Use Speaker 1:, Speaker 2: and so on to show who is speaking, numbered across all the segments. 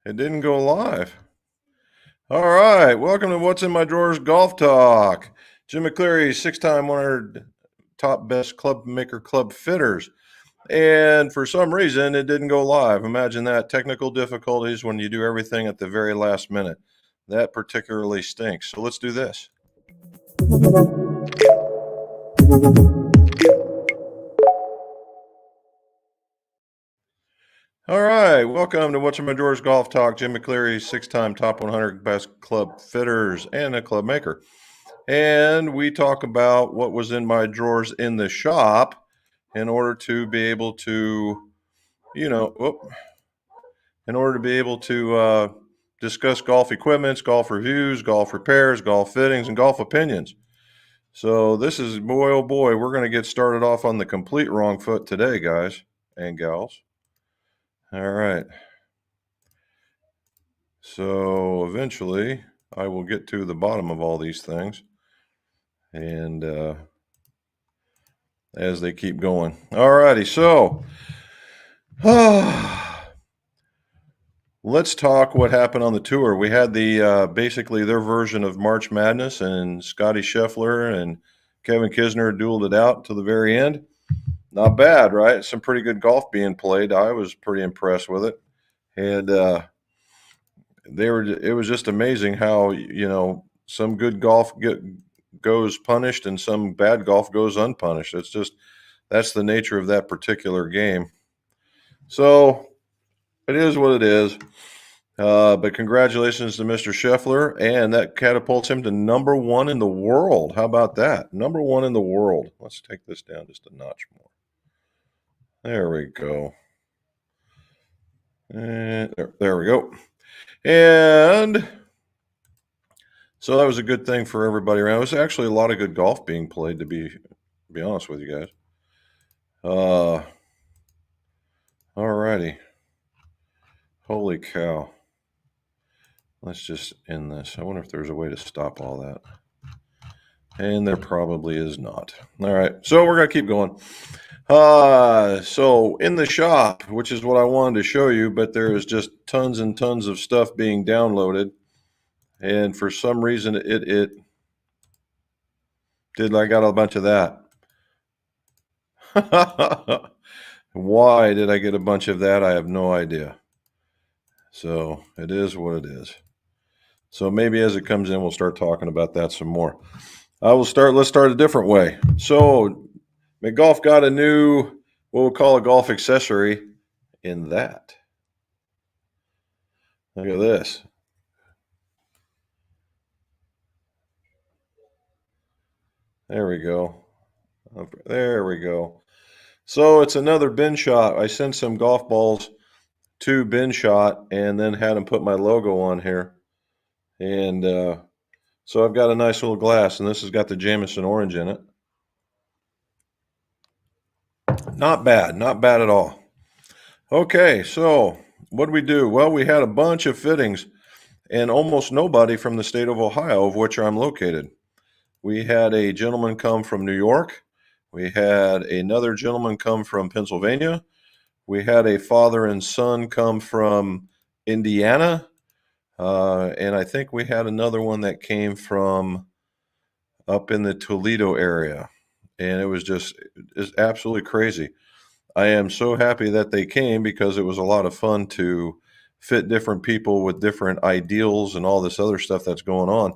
Speaker 1: It didn't go live. All right. Welcome to What's in My Drawers Golf Talk. Jim McCleary, 6-time 100 top best club maker club fitters. And for some reason, it didn't go live. Imagine that. Technical difficulties when you do everything at the very last minute. That particularly stinks. So let's do this. All right. Welcome to What's in My Drawers Golf Talk. Jim McCleary, 6-time top 100 best club fitters and a club maker. And we talk about what was in my drawers in the shop in order to be able to, discuss golf equipments, golf reviews, golf repairs, golf fittings, and golf opinions. So this is, boy, oh boy, we're going to get started off on the complete wrong foot today, guys and gals. All right. So eventually I will get to the bottom of all these things. And as they keep going. All righty. So let's talk what happened on the tour. We had the basically their version of March Madness, and Scotty Scheffler and Kevin Kisner dueled it out to the very end. Not bad, right? Some pretty good golf being played. I was pretty impressed with it. And it was just amazing how, some good golf goes punished and some bad golf goes unpunished. That's the nature of that particular game. So it is what it is. But congratulations to Mr. Scheffler, and that catapults him to number one in the world. How about that? Number one in the world. Let's take this down just a notch more. There we go. And there we go. And so that was a good thing for everybody around. It was actually a lot of good golf being played, to be honest with you guys. All righty. Holy cow. Let's just end this. I wonder if there's a way to stop all that. And there probably is not. All right. So we're going to keep going. So in the shop, which is what I wanted to show you, but there is just tons and tons of stuff being downloaded. And for some reason, it did. I got a bunch of that. Why did I get a bunch of that? I have no idea. So it is what it is. So maybe as it comes in, we'll start talking about that some more. Let's start a different way. So McGolf got a new, what we'll call a golf accessory in that. Look at this. There we go. There we go. So it's another bin shot. I sent some golf balls to bin shot and then had them put my logo on here. And so I've got a nice little glass, and this has got the Jameson orange in it. Not bad at all. Okay, so what did we do? Well, we had a bunch of fittings and almost nobody from the state of Ohio, of which I'm located. We had a gentleman come from New York. We had another gentleman come from Pennsylvania. We had a father and son come from Indiana. And I think we had another one that came from up in the Toledo area. And it's absolutely crazy. I am so happy that they came because it was a lot of fun to fit different people with different ideals and all this other stuff that's going on.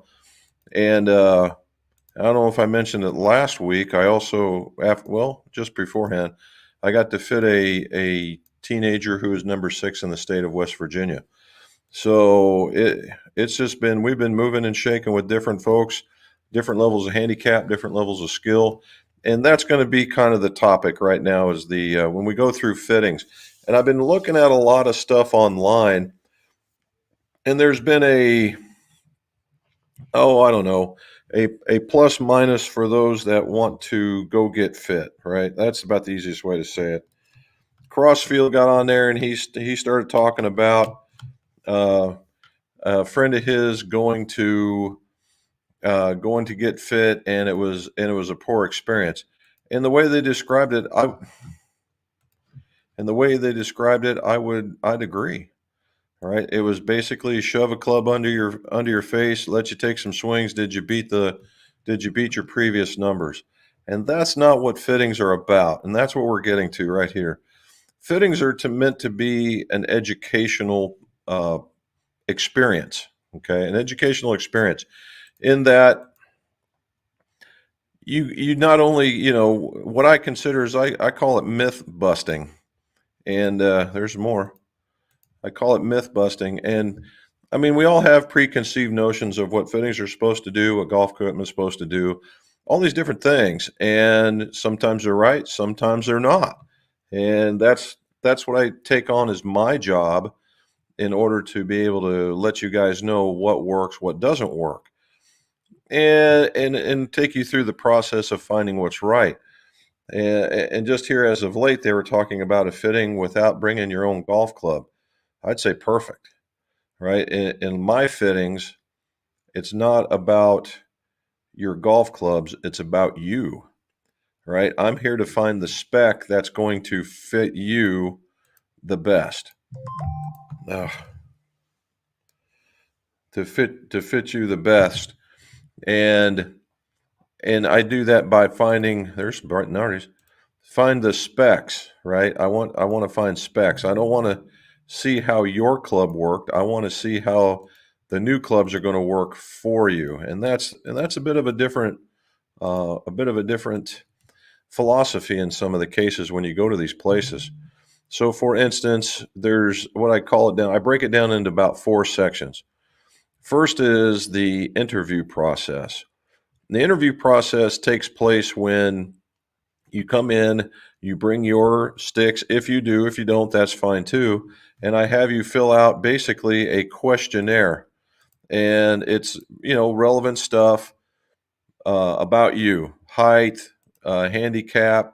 Speaker 1: And I don't know if I mentioned it last week. I also, just beforehand, I got to fit a teenager who is number 6 in the state of West Virginia. So it's just we've been moving and shaking with different folks, different levels of handicap, different levels of skill. And that's going to be kind of the topic right now is when we go through fittings. And I've been looking at a lot of stuff online, and there's been a plus minus for those that want to go get fit, right? That's about the easiest way to say it. Crossfield got on there and he started talking about a friend of his going to get fit, and it was a poor experience. And the way they described it, I'd agree. All right. It was basically shove a club under your face, let you take some swings. Did you beat your previous numbers? And that's not what fittings are about. And that's what we're getting to right here. Fittings are meant to be an educational experience. Okay, an educational experience in that you not only what I consider is I call it myth busting, and there's more. I call it myth busting. And I mean, we all have preconceived notions of what fittings are supposed to do, what golf equipment is supposed to do, all these different things. And sometimes they're right, sometimes they're not. And that's what I take on as my job in order to be able to let you guys know what works, what doesn't work, and take you through the process of finding what's right. And just here as of late, they were talking about a fitting without bringing your own golf club. I'd say perfect, right? In my fittings, it's not about your golf clubs, it's about you, right? I'm here to find the spec that's going to fit you the best. Ugh. To fit you the best. And I do that by finding there's bright arteries. Find the specs, right? I want to find specs. I don't want to see how your club worked. I want to see how the new clubs are going to work for you. And that's a bit of a different philosophy in some of the cases when you go to these places. So for instance, there's what I call it down. I break it down into about 4 sections. First is the interview process. The interview process takes place when you come in, you bring your sticks. If you do, if you don't, that's fine too. And I have you fill out basically a questionnaire. And it's, relevant stuff about you, height, handicap,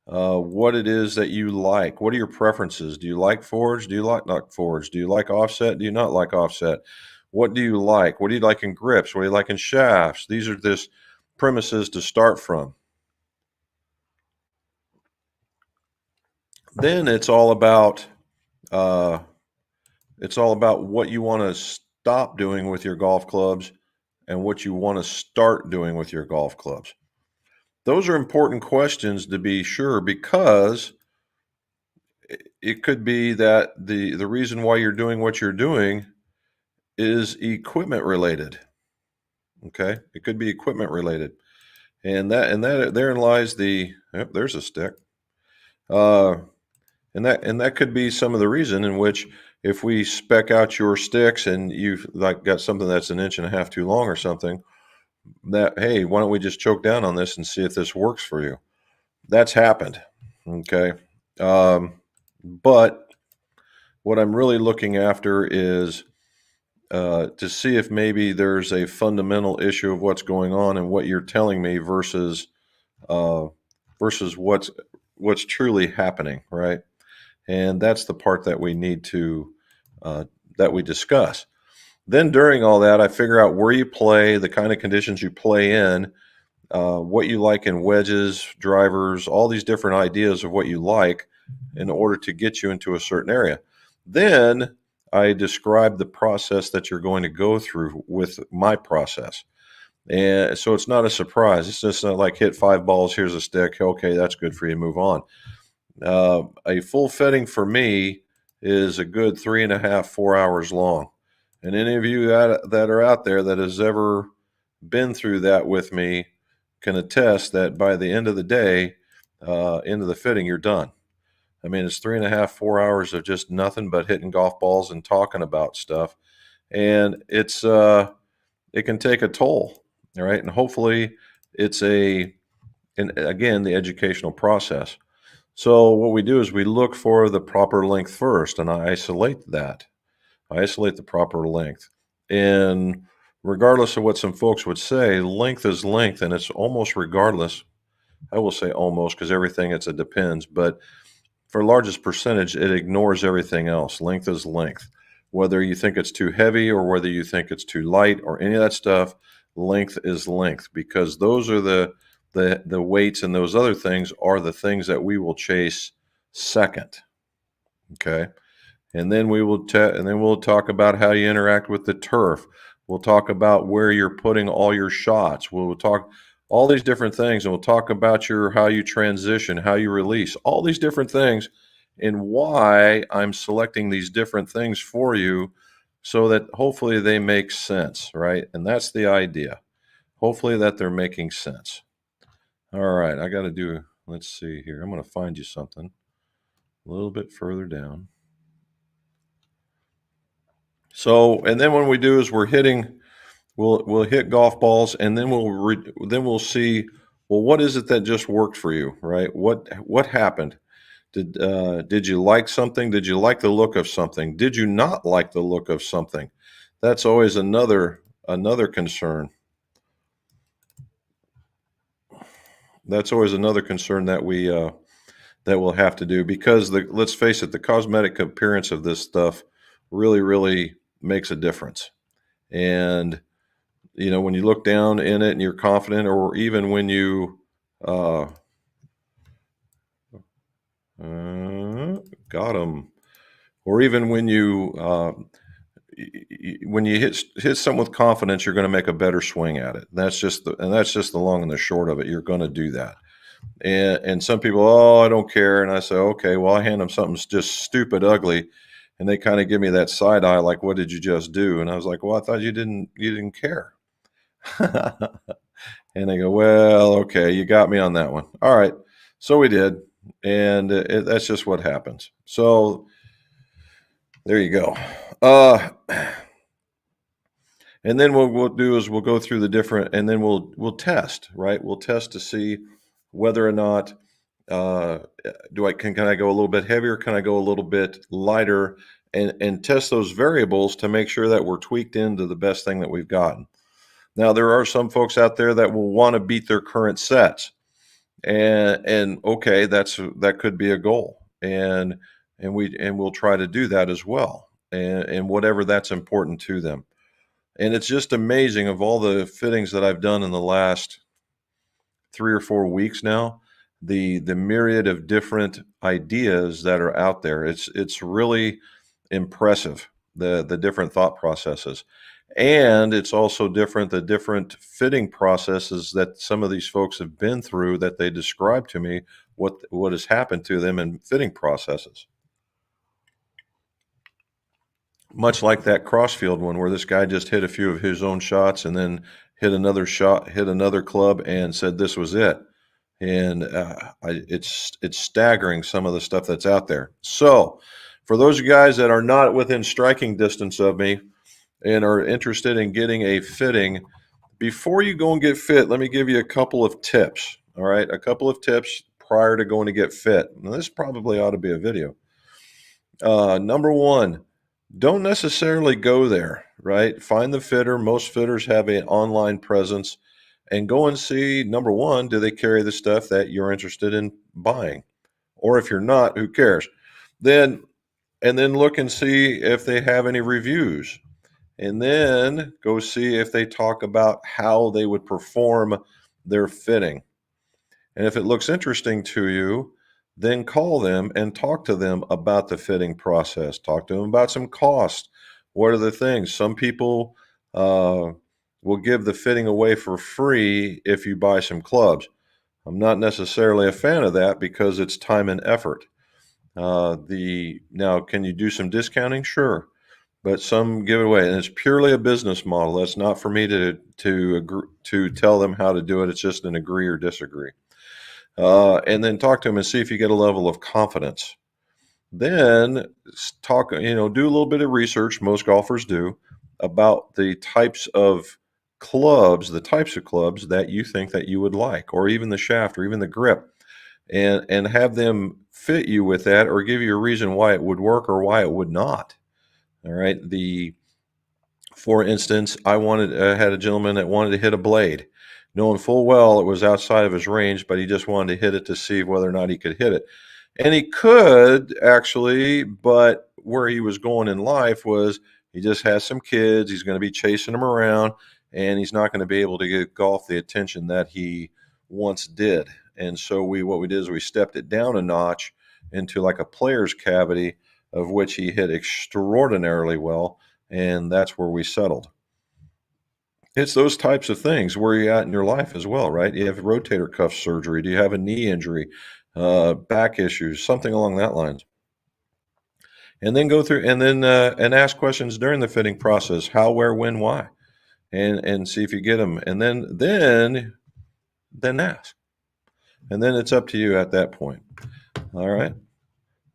Speaker 1: what it is that you like. What are your preferences? Do you like forwards? Do you like not forwards? Do you like offset? Do you not like offset? What do you like? What do you like in grips? What do you like in shafts? These are just premises to start from. Then uh, it's all about what you want to stop doing with your golf clubs and what you want to start doing with your golf clubs. Those are important questions to be sure, because it could be that the reason why you're doing what you're doing is equipment related. Okay, it could be equipment related, and that therein lies there's a stick. Uh, and that could be some of the reason in which, if we spec out your sticks and you've like got something that's an inch and a half too long or something, that, hey, why don't we just choke down on this and see if this works for you? That's happened. Okay. Um, but what I'm really looking after is to see if maybe there's a fundamental issue of what's going on and what you're telling me uh, versus what's truly happening, right? And that's the part that we need to that we discuss. Then during all that, I figure out where you play, the kind of conditions you play in, what you like in wedges, drivers, all these different ideas of what you like in order to get you into a certain area. Then I describe the process that you're going to go through with my process. And so it's not a surprise. It's just not like hit 5 balls, here's a stick. Okay, that's good for you, move on. A full fitting for me is a good 3.5, 4 hours long. And any of you that are out there that has ever been through that with me can attest that by the end of the day, into the fitting, you're done. I mean, it's 3.5, 4 hours of just nothing but hitting golf balls and talking about stuff. And it can take a toll. All right. And hopefully and again, the educational process. So what we do is we look for the proper length first, and I isolate that. I isolate the proper length. And regardless of what some folks would say, length is length, and it's almost regardless. I will say almost, because everything, it's a depends, but for largest percentage, it ignores everything else. Length is length. Whether you think it's too heavy or whether you think it's too light or any of that stuff, length is length, because those are the weights, and those other things are the things that we will chase second. Okay. And then we'll talk about how you interact with the turf. We'll talk about where you're putting all your shots. We'll talk all these different things, and we'll talk about how you transition, how you release, all these different things, and why I'm selecting these different things for you so that hopefully they make sense, right? And that's the idea. Hopefully that they're making sense. All right, let's see here. I'm going to find you something a little bit further down. So, and then when we do is we'll hit golf balls, and then we'll see, well, what is it that just worked for you, right? What happened? Did you like something? Did you like the look of something? Did you not like the look of something? That's always another concern. That's always another concern that we'll have to do, because let's face it, the cosmetic appearance of this stuff really makes a difference. And when you look down in it and you're confident, or even when you got them, or even when you hit something with confidence, you're going to make a better swing at it. That's just the long and the short of it. You're going to do that. And some people, oh, I don't care. And I say, okay, well, I hand them something just stupid, ugly, and they kind of give me that side eye, like, what did you just do? And I was like, well, I thought you didn't care. And they go, well, okay, you got me on that one. All right. So we did. And that's just what happens. So there you go. And then what we'll do is we'll go through the different, and then we'll test, right? We'll test to see whether or not can I go a little bit heavier? Can I go a little bit lighter? And test those variables to make sure that we're tweaked into the best thing that we've gotten. Now, there are some folks out there that will want to beat their current sets, and okay, that could be a goal, and we'll try to do that as well, and whatever that's important to them. And it's just amazing, of all the fittings that I've done in the last 3 or 4 weeks now, the myriad of different ideas that are out there. It's really impressive, the different thought processes. And it's also different, the different fitting processes that some of these folks have been through, that they describe to me what has happened to them in fitting processes. Much like that Crossfield one, where this guy just hit a few of his own shots and then hit another club and said this was it. And it's staggering, some of the stuff that's out there. So for those of you guys that are not within striking distance of me and are interested in getting a fitting, before you go and get fit, let me give you a couple of tips. All right, a couple of tips prior to going to get fit. Now, this probably ought to be a video. Number one, don't necessarily go there, right? Find the fitter. Most fitters have an online presence, and go and see, number one, do they carry the stuff that you're interested in buying? Or if you're not, who cares? And then look and see if they have any reviews. And then go see if they talk about how they would perform their fitting. And if it looks interesting to you, then call them and talk to them about the fitting process. Talk to them about some cost. What are the things? Some people will give the fitting away for free if you buy some clubs. I'm not necessarily a fan of that, because it's time and effort. Now, can you do some discounting? Sure. But some give it away, and it's purely a business model. That's not for me to tell them how to do it. It's just an agree or disagree. And then talk to them and see if you get a level of confidence. Then do a little bit of research. Most golfers do, about the types of clubs that you think that you would like, or even the shaft, or even the grip, and have them fit you with that, or give you a reason why it would work or why it would not. All right. For instance, I had a gentleman that wanted to hit a blade, knowing full well it was outside of his range, but he just wanted to hit it to see whether or not he could hit it. And he could actually, but where he was going in life was, he just has some kids. He's going to be chasing them around, and he's not going to be able to give golf the attention that he once did. And so what we did is we stepped it down a notch into like a player's cavity, of which he hit extraordinarily well, and that's where we settled. It's those types of things. Where you at in your life as well, right? You have rotator cuff surgery. Do you have a knee injury, back issues, something along that lines? And then go through and ask questions during the fitting process: how, where, when, why, and see if you get them. And then ask, and then it's up to you at that point. All right.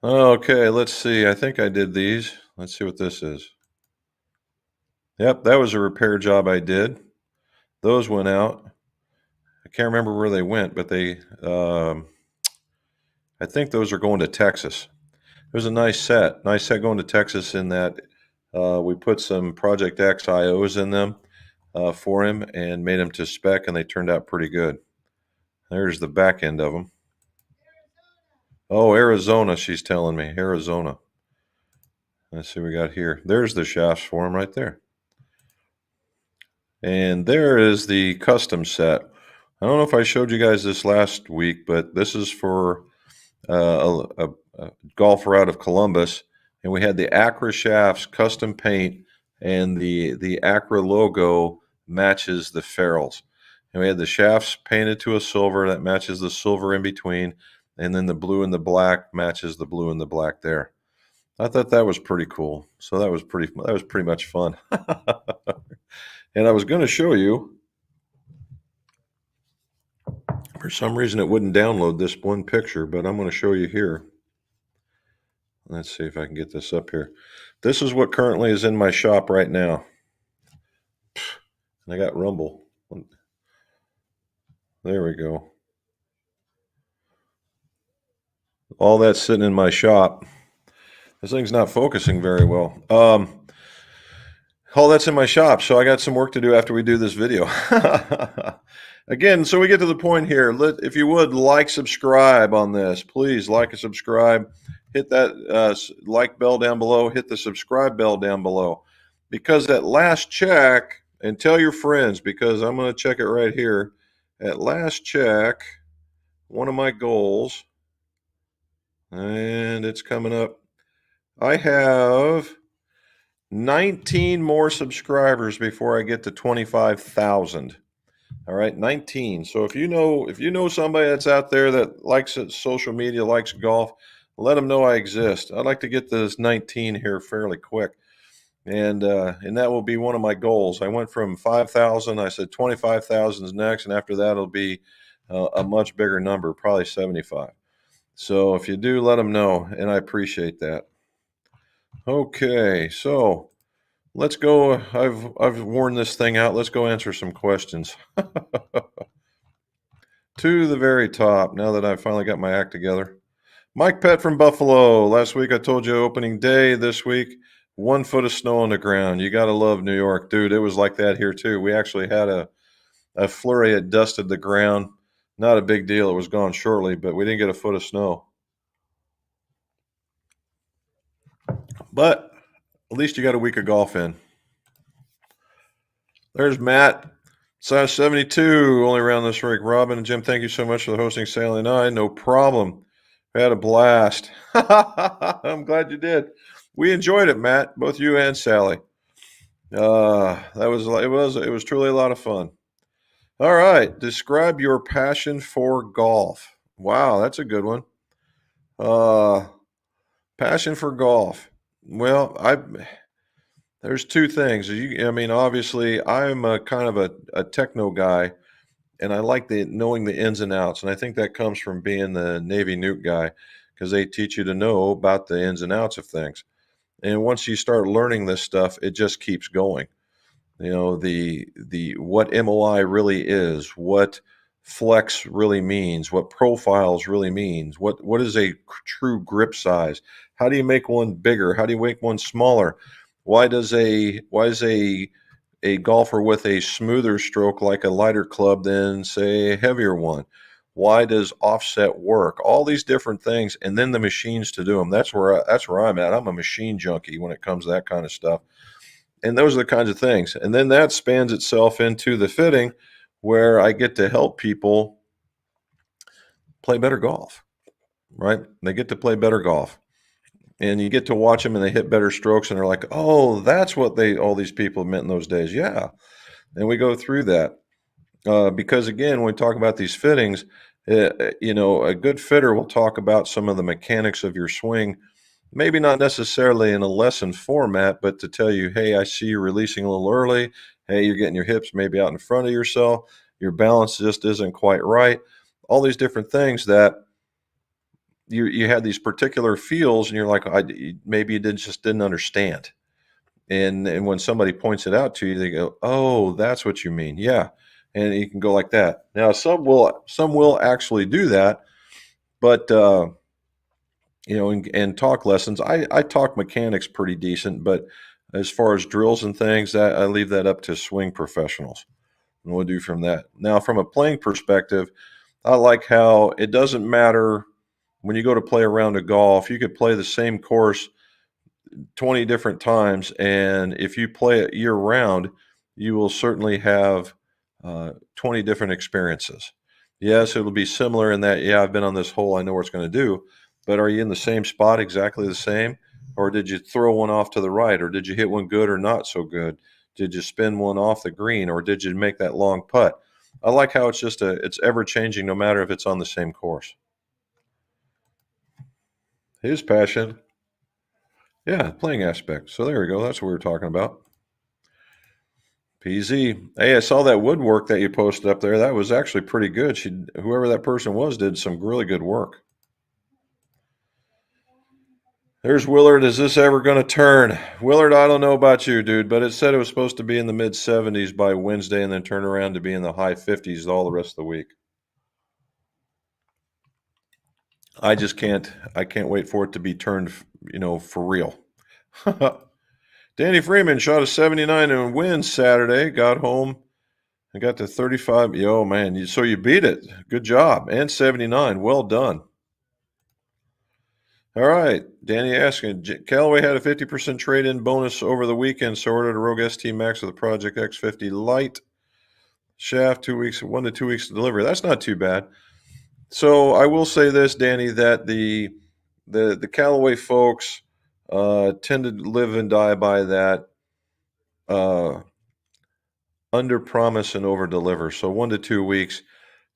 Speaker 1: Okay. Let's see. I think I did these. Let's see what this is. Yep, that was a repair job I did. Those went out. I can't remember where they went, but I think those are going to Texas. It was a nice set going to Texas in that we put some Project X IOs in them for him and made them to spec, and they turned out pretty good. There's the back end of them. Oh, Arizona, she's telling me. Arizona. Let's see what we got here. There's the shafts for him right there. And there is the custom set. I don't know if I showed you guys this last week, but this is for a golfer out of Columbus. And we had the Acra shafts, custom paint, and the Acra logo matches the ferrules. And we had the shafts painted to a silver that matches the silver in between, and then the blue and the black matches the blue and the black there. I thought that was pretty cool. So that was pretty much fun. And I was going to show you. For some reason, it wouldn't download this one picture, but I'm going to show you here. Let's see if I can get this up here. This is what currently is in my shop right now. And I got rumble. There we go. All that's sitting in my shop. This thing's not focusing very well. All that's in my shop, so I got some work to do after we do this video. Again, so we get to the point here. If you would, like, subscribe on this. Please like and subscribe. Hit that like bell down below. Hit the subscribe bell down below. Because at last check, and tell your friends, because I'm going to check it right here. At last check, one of my goals, and it's coming up, I have 19 more subscribers before I get to 25,000. All right, 19. So if you know somebody that's out there that likes it, social media, likes golf, let them know I exist. I'd like to get this 19 here fairly quick, and that will be one of my goals. I went from 5,000. I said 25,000 is next, and after that it'll be a much bigger number, probably 75. So if you do, let them know, and I appreciate that. Okay, so let's go. I've worn this thing out. Let's go answer some questions. To the very top, now that I've finally got my act together. Mike Pett from Buffalo. Last week I told you opening day. This week, 1 foot of snow on the ground. You got to love New York. Dude, it was like that here too. We actually had a flurry. It dusted the ground. Not a big deal. It was gone shortly, but we didn't get a foot of snow. But at least you got a week of golf in. There's Matt, size 72, only around this rig. Robin and Jim, thank you so much for the hosting Sally and I. No problem. We had a blast. I'm glad you did. We enjoyed it, Matt, both you and Sally. It was truly a lot of fun. All right, describe your passion for golf. Wow, that's a good one. Passion for golf. Well, there's two things. Obviously, I'm a kind of a techno guy, and I like knowing the ins and outs. And I think that comes from being the Navy nuke guy, because they teach you to know about the ins and outs of things. And once you start learning this stuff, it just keeps going. You know, the what MOI really is, what flex really means, what profiles really means, what is a true grip size? How do you make one bigger? How do you make one smaller? Why is a golfer with a smoother stroke like a lighter club than, say, a heavier one? Why does offset work? All these different things, and then the machines to do them. That's where I'm at. I'm a machine junkie when it comes to that kind of stuff. And those are the kinds of things. And then that spans itself into the fitting, where I get to help people play better golf, right? They get to play better golf. and you get to watch them and they hit better strokes and they're like, oh, that's what all these people meant in those days. Yeah. And we go through that. Because again, when we talk about these fittings, a good fitter will talk about some of the mechanics of your swing, maybe not necessarily in a lesson format, but to tell you, hey, I see you releasing a little early. Hey, you're getting your hips maybe out in front of yourself. Your balance just isn't quite right. All these different things that you had these particular feels, and you're like, maybe you just didn't understand. And when somebody points it out to you, they go, "Oh, that's what you mean." Yeah, and you can go like that. Now, some will actually do that, but in talk lessons, I talk mechanics pretty decent, but as far as drills and things, I leave that up to swing professionals, and we'll do from that. Now, from a playing perspective, I like how it doesn't matter when you go to play a round of golf. You could play the same course 20 different times. And if you play it year round, you will certainly have 20 different experiences. Yes, it'll be similar in that, yeah, I've been on this hole, I know what it's going to do. But are you in the same spot exactly the same? Or did you throw one off to the right? Or did you hit one good or not so good? Did you spin one off the green? Or did you make that long putt? I like how it's ever changing no matter if it's on the same course. His passion. Yeah, playing aspect. So there we go. That's what we were talking about. PZ. Hey, I saw that woodwork that you posted up there. That was actually pretty good. Whoever that person was did some really good work. There's Willard. Is this ever going to turn? Willard, I don't know about you, dude, but it said it was supposed to be in the mid 70s by Wednesday and then turn around to be in the high 50s all the rest of the week. I can't wait for it to be turned, for real. Danny Freeman shot a 79 and win Saturday. Got home. I got to 35. Yo, man. So you beat it. Good job. And 79. Well done. All right. Danny asking, Callaway had a 50% trade-in bonus over the weekend, so ordered a Rogue ST Max with a Project X50 Lite shaft, 1 to 2 weeks to deliver. That's not too bad. So I will say this, Danny, that the Callaway folks tend to live and die by that under promise and over deliver. So 1 to 2 weeks.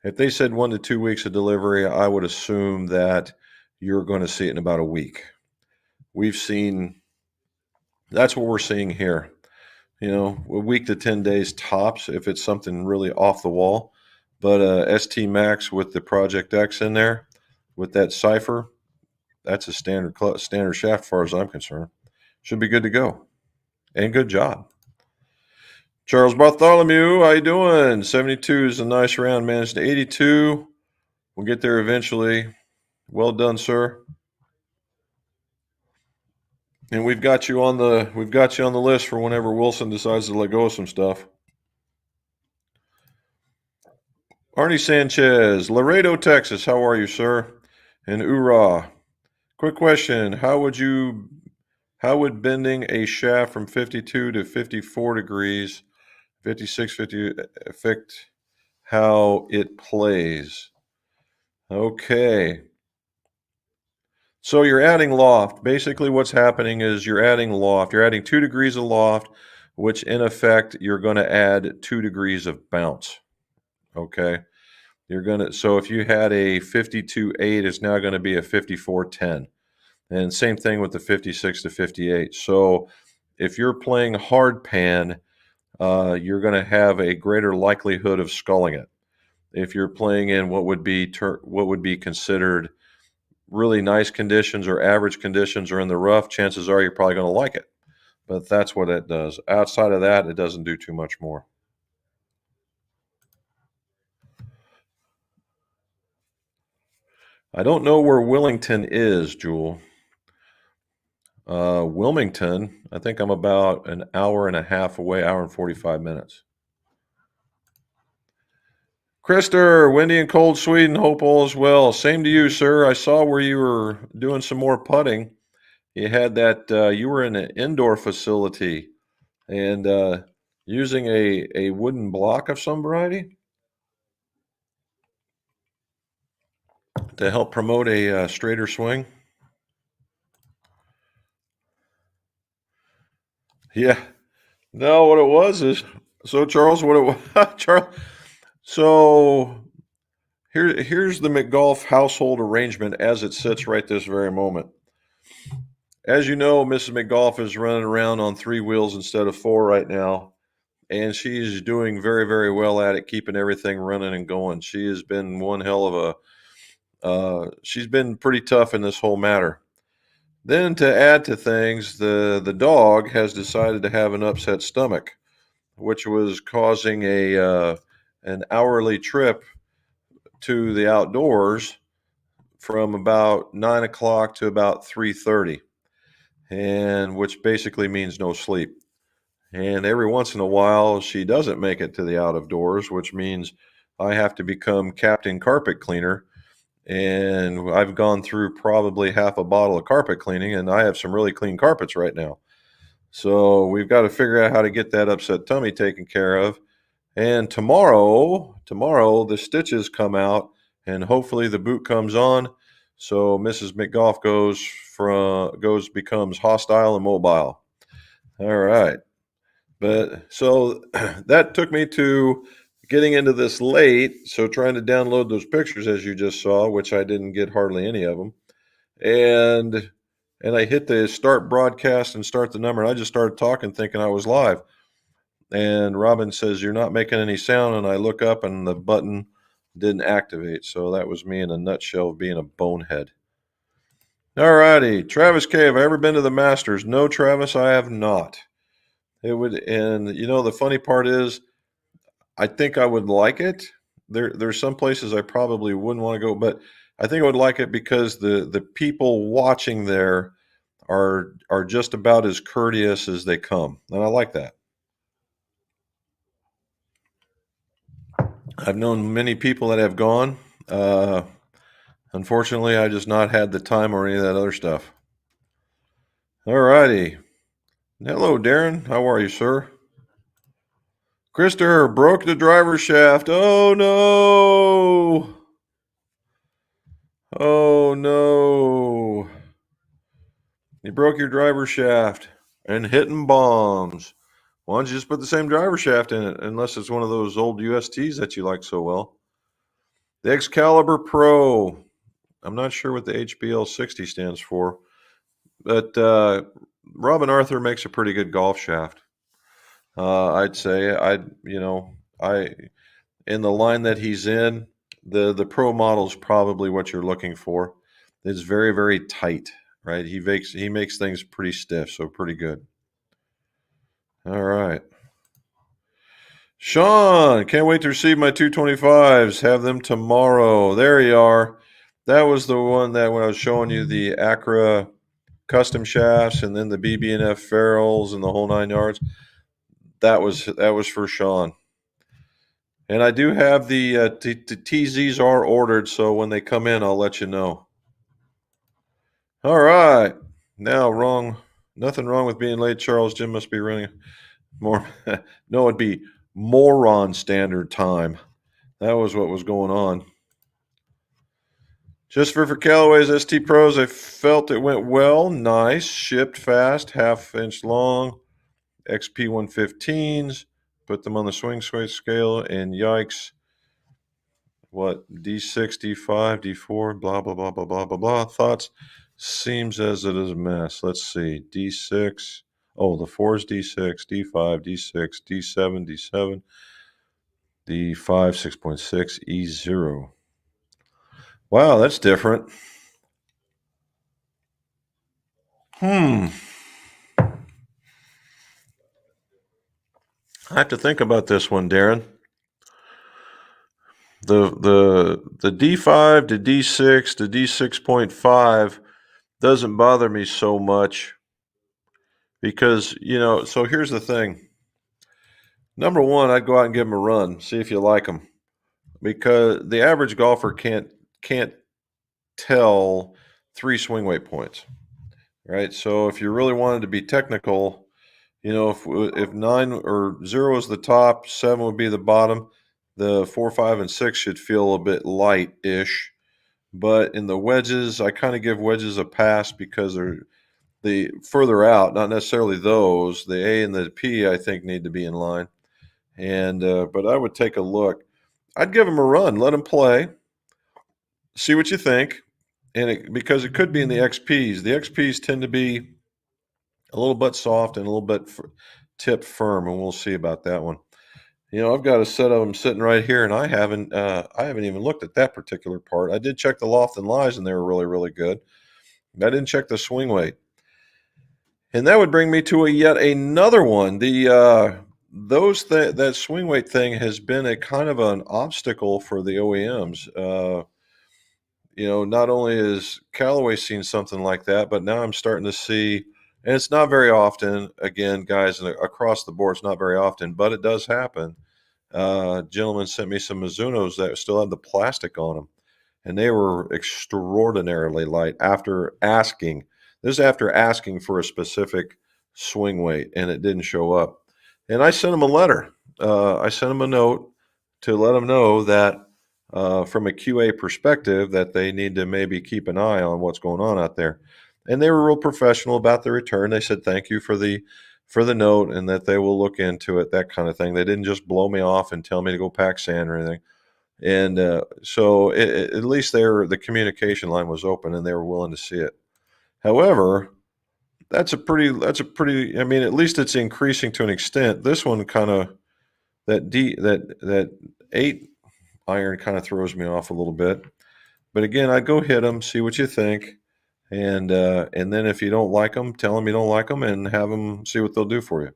Speaker 1: If they said 1 to 2 weeks of delivery, I would assume that you're going to see it in about a week. That's what we're seeing here. A week to 10 days tops if it's something really off the wall. But ST Max with the Project X in there, with that cipher, that's a standard shaft as far as I'm concerned. Should be good to go. And good job. Charles Bartholomew, how you doing? 72 is a nice round. Managed to 82. We'll get there eventually. Well done, sir. And we've got you on the list for whenever Wilson decides to let go of some stuff. Arnie Sanchez, Laredo, Texas. How are you, sir? And Ura. Quick question: How would bending a shaft from 52 to 54 degrees, 56, 50 affect how it plays? Okay. So you're adding loft. Basically, what's happening is you're adding loft. You're adding 2 degrees of loft, which in effect, you're going to add 2 degrees of bounce. Okay. So if you had a 52.8, it's now going to be a 54.10. And same thing with the 56 to 58. So if you're playing hard pan, you're going to have a greater likelihood of sculling it. If you're playing in what would be considered really nice conditions or average conditions or in the rough, chances are you're probably going to like it. But that's what it does. Outside of that, it doesn't do too much more. I don't know where Willington is, Jewel. Wilmington, I think I'm about an hour and a half away, hour and 45 minutes. Krister, windy and cold Sweden. Hope all is well. Same to you, sir. I saw where you were doing some more putting. You had that, you were in an indoor facility and using a wooden block of some variety to help promote a straighter swing. Yeah. No, what it was is so Charles, what it was, Charles. So here's the McGolf household arrangement as it sits right this very moment. As you know, Mrs. McGolf is running around on three wheels instead of four right now, and she's doing very, very well at it, keeping everything running and going. She has been one hell of she's been pretty tough in this whole matter. Then to add to things, the dog has decided to have an upset stomach, which was causing a an hourly trip to the outdoors from about 9 o'clock to about 3:30, and which basically means no sleep. And every once in a while, she doesn't make it to the out of doors, which means I have to become Captain Carpet Cleaner. And I've gone through probably half a bottle of carpet cleaning, and I have some really clean carpets right now. So we've got to figure out how to get that upset tummy taken care of. And tomorrow the stitches come out, and hopefully the boot comes on. So Mrs. McGough becomes hostile and mobile. All right. But so that took me to getting into this late. So trying to download those pictures as you just saw, which I didn't get hardly any of them. And I hit the start broadcast and start the number. And I just started talking thinking I was live. And Robin says, "You're not making any sound." And I look up and the button didn't activate. So that was me in a nutshell of being a bonehead. All righty. Travis K. Have I ever been to the Masters? No, Travis, I have not. It would, and the funny part is, I think I would like it. There's some places I probably wouldn't want to go, but I think I would like it because the people watching there are just about as courteous as they come, and I like that. I've known many people that have gone. Uh, Unfortunately, I just not had the time or any of that other stuff. All righty. Hello, Darren. How are you, sir? Christopher broke the driver shaft. Oh no! Oh no! You broke your driver shaft and hitting bombs. Why don't you just put the same driver shaft in it, unless it's one of those old USTs that you like so well? The Excalibur Pro. I'm not sure what the HBL 60 stands for, but Robin Arthur makes a pretty good golf shaft. I'd say I in the line that he's in, the pro model is probably what you're looking for. It's very, very tight, right? He makes things pretty stiff, so pretty good. All right. Sean, can't wait to receive my 225s. Have them tomorrow. There you are. That was the one that when I was showing you the Acura custom shafts and then the BB&F ferrules and the whole 9 yards. That was for Sean. And I do have the TZs are ordered, so when they come in, I'll let you know. All right. Now, wrong. Nothing wrong with being late, Charles. Jim must be running more. No, it'd be moron standard time. That was what was going on. Just for Callaway's ST Pros, I felt it went well. Nice. Shipped fast, half-inch long. XP 115s. Put them on the swing scale, and yikes. What? D6, D5, D4, blah, blah, blah, blah, blah, blah, blah. Thoughts? Seems as it is a mess. Let's see. D6. Oh, the 4 is D6, D5, D6, D7, D7, D5, 6.6, E0. Wow, that's different. I have to think about this one, Darren. The D5 to D6 to D6.5 doesn't bother me so much because, so here's the thing. Number one, I'd go out and give them a run, see if you like them, because the average golfer can't tell three swing weight points, right? So if you really wanted to be technical, if 9 or 0 is the top, 7 would be the bottom. The 4, 5, and 6 should feel a bit light-ish. But in the wedges, I kind of give wedges a pass because the further out, not necessarily those. The A and the P, I think, need to be in line. And but I would take a look. I'd give them a run, let them play, see what you think, and because it could be in the XPs. The XPs tend to be a little bit soft and a little bit tip firm, and we'll see about that one. I've got a set of them sitting right here, and I haven't even looked at that particular part. I did check the loft and lies, and they were really, really good. I didn't check the swing weight. And that would bring me to yet another one. That swing weight thing has been a kind of an obstacle for the OEMs. Not only has Callaway seen something like that, but now I'm starting to see, and it's not very often. Again, guys, across the board, it's not very often, but it does happen. Gentleman sent me some Mizunos that still had the plastic on them, and they were extraordinarily light after asking. This is after asking for a specific swing weight, and it didn't show up. And I sent him a letter. I sent him a note to let him know that from a QA perspective that they need to maybe keep an eye on what's going on out there. And they were real professional about the return. They said thank you for the note and that they will look into it, that kind of thing. They didn't just blow me off and tell me to go pack sand or anything. And so at least the communication line was open and they were willing to see it. However, that's a pretty, I mean, at least it's increasing to an extent. This one kind of, that 8 iron kind of throws me off a little bit. But again, I'd go hit them, see what you think. And then if you don't like them, tell them you don't like them and have them see what they'll do for you.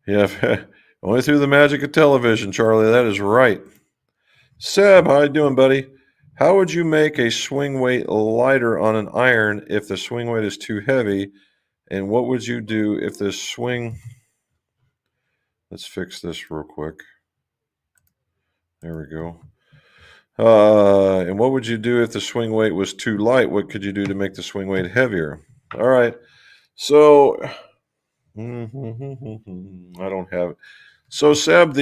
Speaker 1: Yeah, only through the magic of television, Charlie. That is right. Seb, how you doing, buddy? How would you make a swing weight lighter on an iron if the swing weight is too heavy? And what would you do if the swing... Let's fix this real quick. There we go. And what would you do if the swing weight was too light? What could you do to make the swing weight heavier? All right. So... I don't have it. So Seb,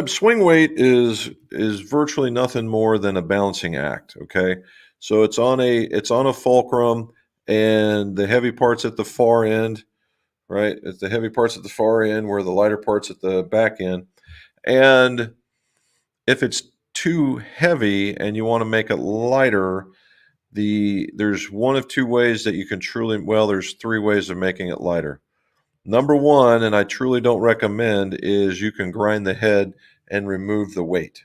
Speaker 1: swing weight is virtually nothing more than a balancing act. Okay, so it's on a fulcrum, and the heavy parts at the far end, right? It's the heavy parts at the far end, where the lighter parts at the back end. And if it's too heavy and you want to make it lighter, there's one of two ways that you can there's 3 ways of making it lighter. Number one, and I truly don't recommend, is you can grind the head and remove the weight.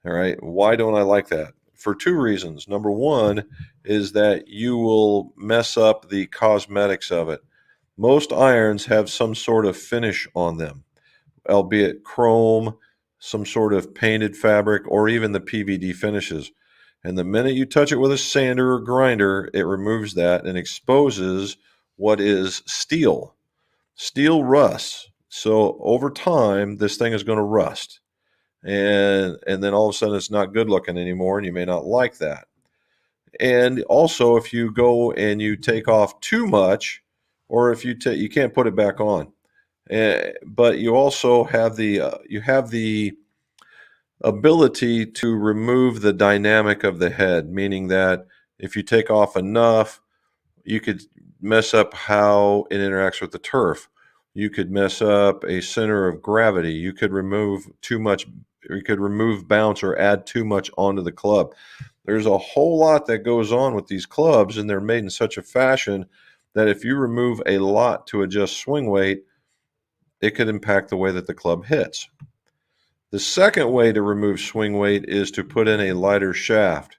Speaker 1: All right. Why don't I like that? For 2 reasons. Number one is that you will mess up the cosmetics of it. Most irons have some sort of finish on them, albeit chrome, some sort of painted fabric, or even the PVD finishes. And the minute you touch it with a sander or grinder, it removes that and exposes what is steel. Steel rusts. So over time, this thing is going to rust. And then all of a sudden it's not good looking anymore, and you may not like that. And also, if you go and you take off too much, or if you can't put it back on. But you also have the ability to remove the dynamic of the head, meaning that if you take off enough, you could mess up how it interacts with the turf. You could mess up a center of gravity. You could remove too much. You could remove bounce or add too much onto the club. There's a whole lot that goes on with these clubs, and they're made in such a fashion that if you remove a lot to adjust swing weight, it could impact the way that the club hits. The second way to remove swing weight is to put in a lighter shaft.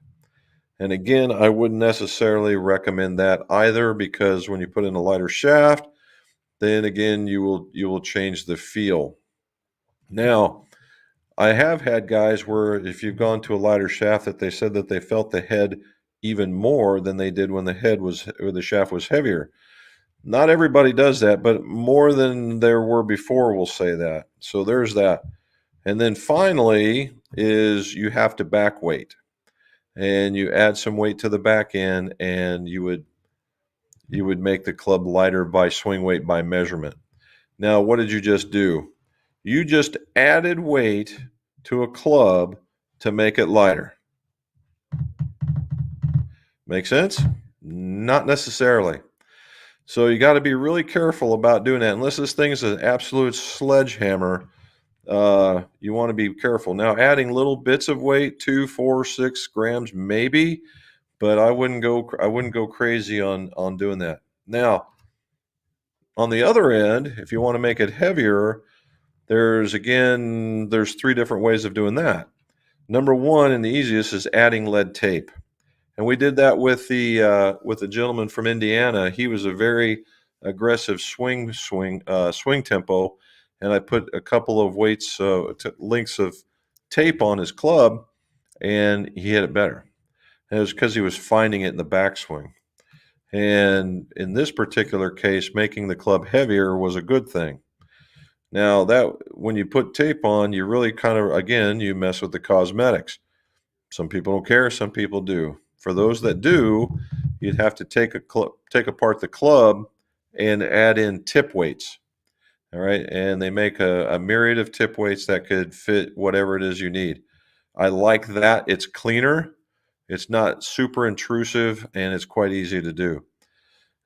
Speaker 1: And again, I wouldn't necessarily recommend that either, because when you put in a lighter shaft, then again, you will change the feel. Now, I have had guys where if you've gone to a lighter shaft, that they said that they felt the head even more than they did when the shaft was heavier. Not everybody does that, but more than there were before will say that. So there's that. And then finally is you have to back weight, and you add some weight to the back end, and you would make the club lighter by swing weight by measurement. Now, what did you just do? You just added weight to a club to make it lighter. Make sense? Not necessarily. So you got to be really careful about doing that. Unless this thing is an absolute sledgehammer, you want to be careful. Now, adding little bits of weight, 2, 4, 6 grams, maybe, but I wouldn't go crazy on doing that. Now, on the other end, if you want to make it heavier, there's 3 different ways of doing that. Number one, and the easiest, is adding lead tape. And we did that with the gentleman from Indiana. He was a very aggressive swing tempo, and I put a couple of lengths of tape on his club, and he hit it better. And it was because he was finding it in the backswing. And in this particular case, making the club heavier was a good thing. Now, that when you put tape on, you really kind of, again, you mess with the cosmetics. Some people don't care, some people do. For those that do, you'd have to take apart the club and add in tip weights. All right, and they make a myriad of tip weights that could fit whatever it is you need. I like that. It's cleaner, it's not super intrusive, and it's quite easy to do.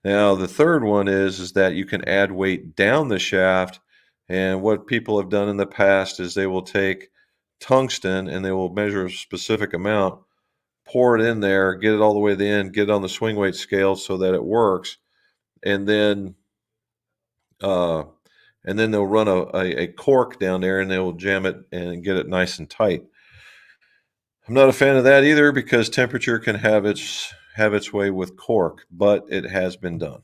Speaker 1: Now, the third one is that you can add weight down the shaft. And what people have done in the past is they will take tungsten and they will measure a specific amount, pour it in there, get it all the way to the end, get it on the swing weight scale so that it works, and then uh, they'll run a cork down there and they'll jam it and get it nice and tight. I'm not a fan of that either because temperature can have its way with cork, but it has been done.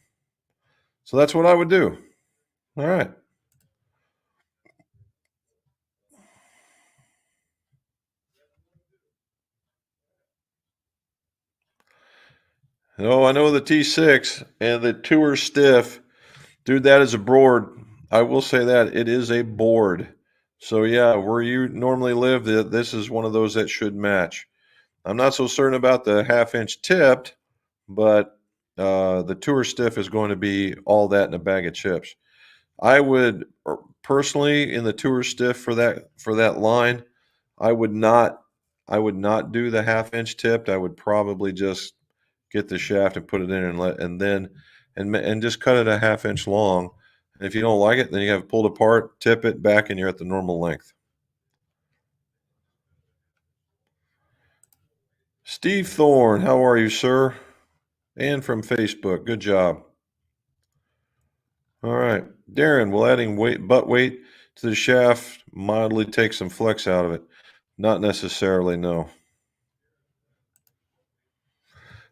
Speaker 1: So that's what I would do. All right. Oh, I know the T6 and the Tour Stiff. Dude, that is a board. I will say that it is a board. So yeah, where you normally live, this is one of those that should match. I'm not so certain about the half-inch tipped, but the Tour Stiff is going to be all that in a bag of chips. I would personally, in the Tour Stiff for that line, I would not do the half-inch tipped. I would probably just get the shaft and put it in and just cut it a half-inch long. And if you don't like it, then you have it pulled apart, tip it back, and you're at the normal length. Steve Thorne, how are you, sir? And from Facebook, good job. All right, Darren, will adding butt weight to the shaft mildly take some flex out of it? Not necessarily, no.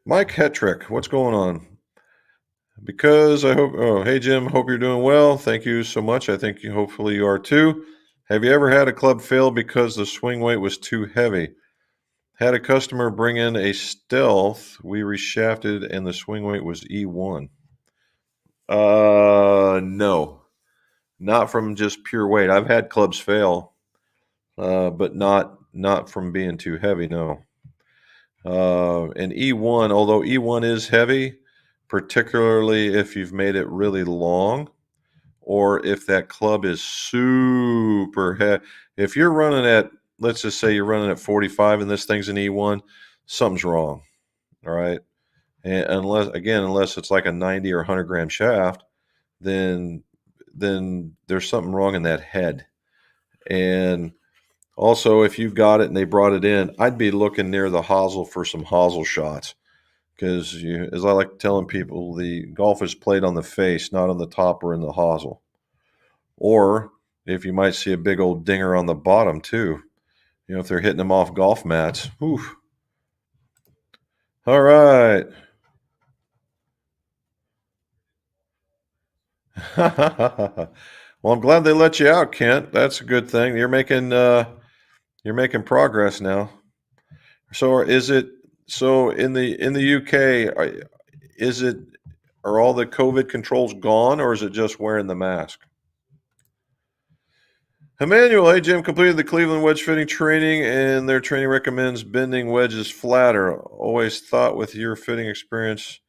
Speaker 1: Mike Hetrick, what's going on? Because I hope. Oh, hey Jim, hope you're doing well. Thank you so much. I think hopefully you are too. Have you ever had a club fail because the swing weight was too heavy? Had a customer bring in a Stealth. We reshafted and the swing weight was E1. No, not from just pure weight. I've had clubs fail, but not from being too heavy. No. And E1, although E1 is heavy, particularly if you've made it really long, or if that club is super heavy. If you're running at, let's just say you're running at 45 and this thing's an E1, something's wrong. All right. And unless it's like a 90 or 100 gram shaft, then there's something wrong in that head. And also, if you've got it and they brought it in, I'd be looking near the hosel for some hosel shots. Because, as I like telling people, the golf is played on the face, not on the top or in the hosel. Or if you might see a big old dinger on the bottom too. If they're hitting them off golf mats. Whew. All right. Well, I'm glad they let you out, Kent. That's a good thing. You're making progress now. So is it so in the UK? Are all the COVID controls gone, or is it just wearing the mask? Emmanuel, hey Jim, completed the Cleveland wedge fitting training, and their training recommends bending wedges flatter. Always thought with your fitting experience,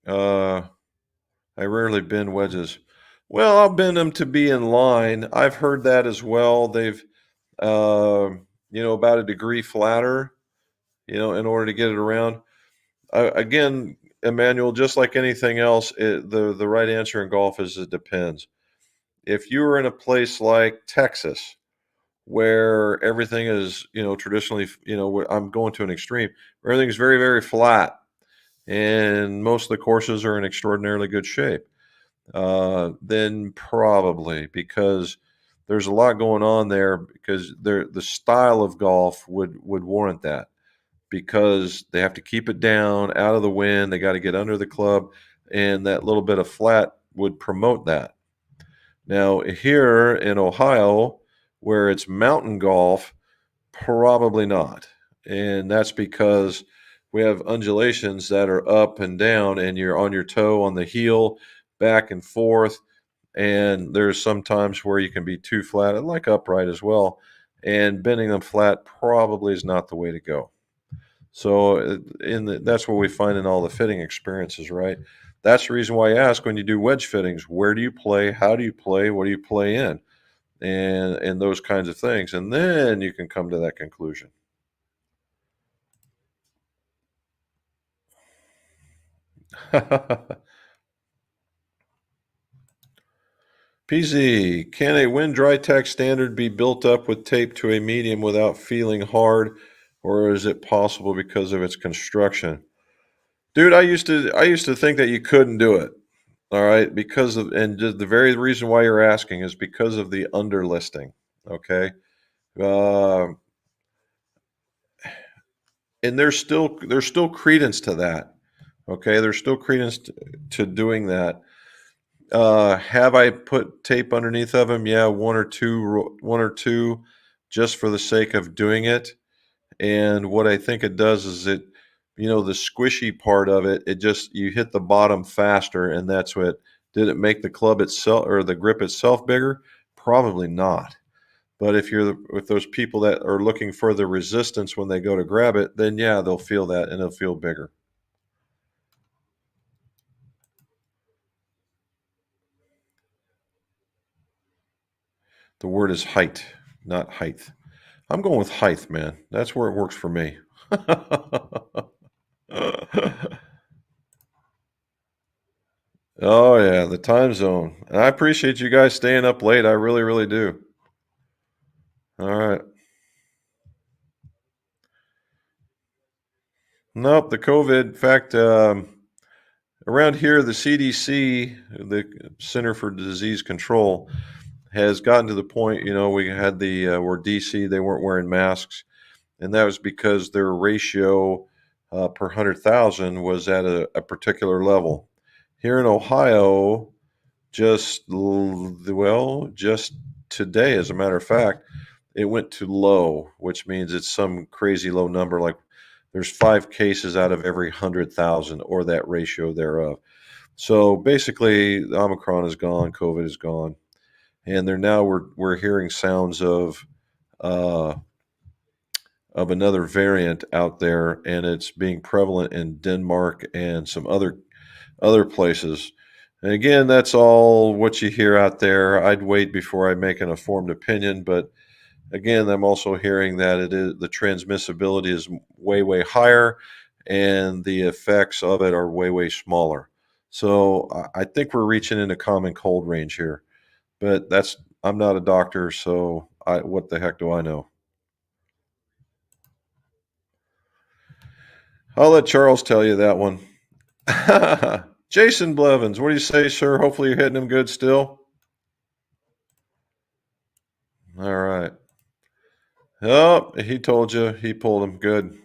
Speaker 1: uh, I rarely bend wedges. Well, I'll bend them to be in line. I've heard that as well. They've, about a degree flatter, in order to get it around. again, Emmanuel, just like anything else, the right answer in golf is it depends. If you were in a place like Texas, where everything is, traditionally, I'm going to an extreme, where everything's very, very flat, and most of the courses are in extraordinarily good shape, then probably, because there's a lot going on there, because the style of golf would warrant that, because they have to keep it down out of the wind. They got to get under the club, and that little bit of flat would promote that. Now, here in Ohio, where it's mountain golf, probably not. And that's because we have undulations that are up and down, and you're on your toe, on the heel, back and forth. And there's some times where you can be too flat, and like upright as well. And bending them flat probably is not the way to go. So that's what we find in all the fitting experiences, right? That's the reason why I ask, when you do wedge fittings, where do you play? How do you play? What do you play in? And those kinds of things. And then you can come to that conclusion. PZ, can a wind dry tack standard be built up with tape to a medium without feeling hard, or is it possible because of its construction? Dude, I used to think that you couldn't do it. All right, because of, and just the very reason why you're asking is because of the underlisting. Okay, uh, and there's still credence to that. Okay, there's still credence to doing that. Have I put tape underneath of them? Yeah, one or two, just for the sake of doing it. And what I think it does is the squishy part of it, you hit the bottom faster, and that's what did it make the club itself or the grip itself bigger? Probably not. But if you're with those people that are looking for the resistance when they go to grab it, then yeah, they'll feel that, and it'll feel bigger. The word is height, not height. I'm going with height, man. That's where it works for me. Oh yeah, the time zone. And I appreciate you guys staying up late. I really, really do. All right. Nope, the COVID. In fact, around here, the CDC, the Center for Disease Control, has gotten to the point. We had where DC, they weren't wearing masks, and that was because their ratio per 100,000 was at a particular level. Here in Ohio, just today, as a matter of fact, it went to low, which means it's some crazy low number. Like there's 5 cases out of every 100,000, or that ratio thereof. So basically, Omicron is gone, COVID is gone, and we're hearing sounds uh, of another variant out there, and it's being prevalent in Denmark and some other places. And again, that's all what you hear out there. I'd wait before I make an informed opinion, but again, I'm also hearing that the transmissibility is way, way higher, and the effects of it are way, way smaller. So I think we're reaching into common cold range here. But I'm not a doctor, so what the heck do I know? I'll let Charles tell you that one. Jason Blevins, what do you say, sir? Hopefully you're hitting him good still. All right. Oh, he told you. He pulled him good.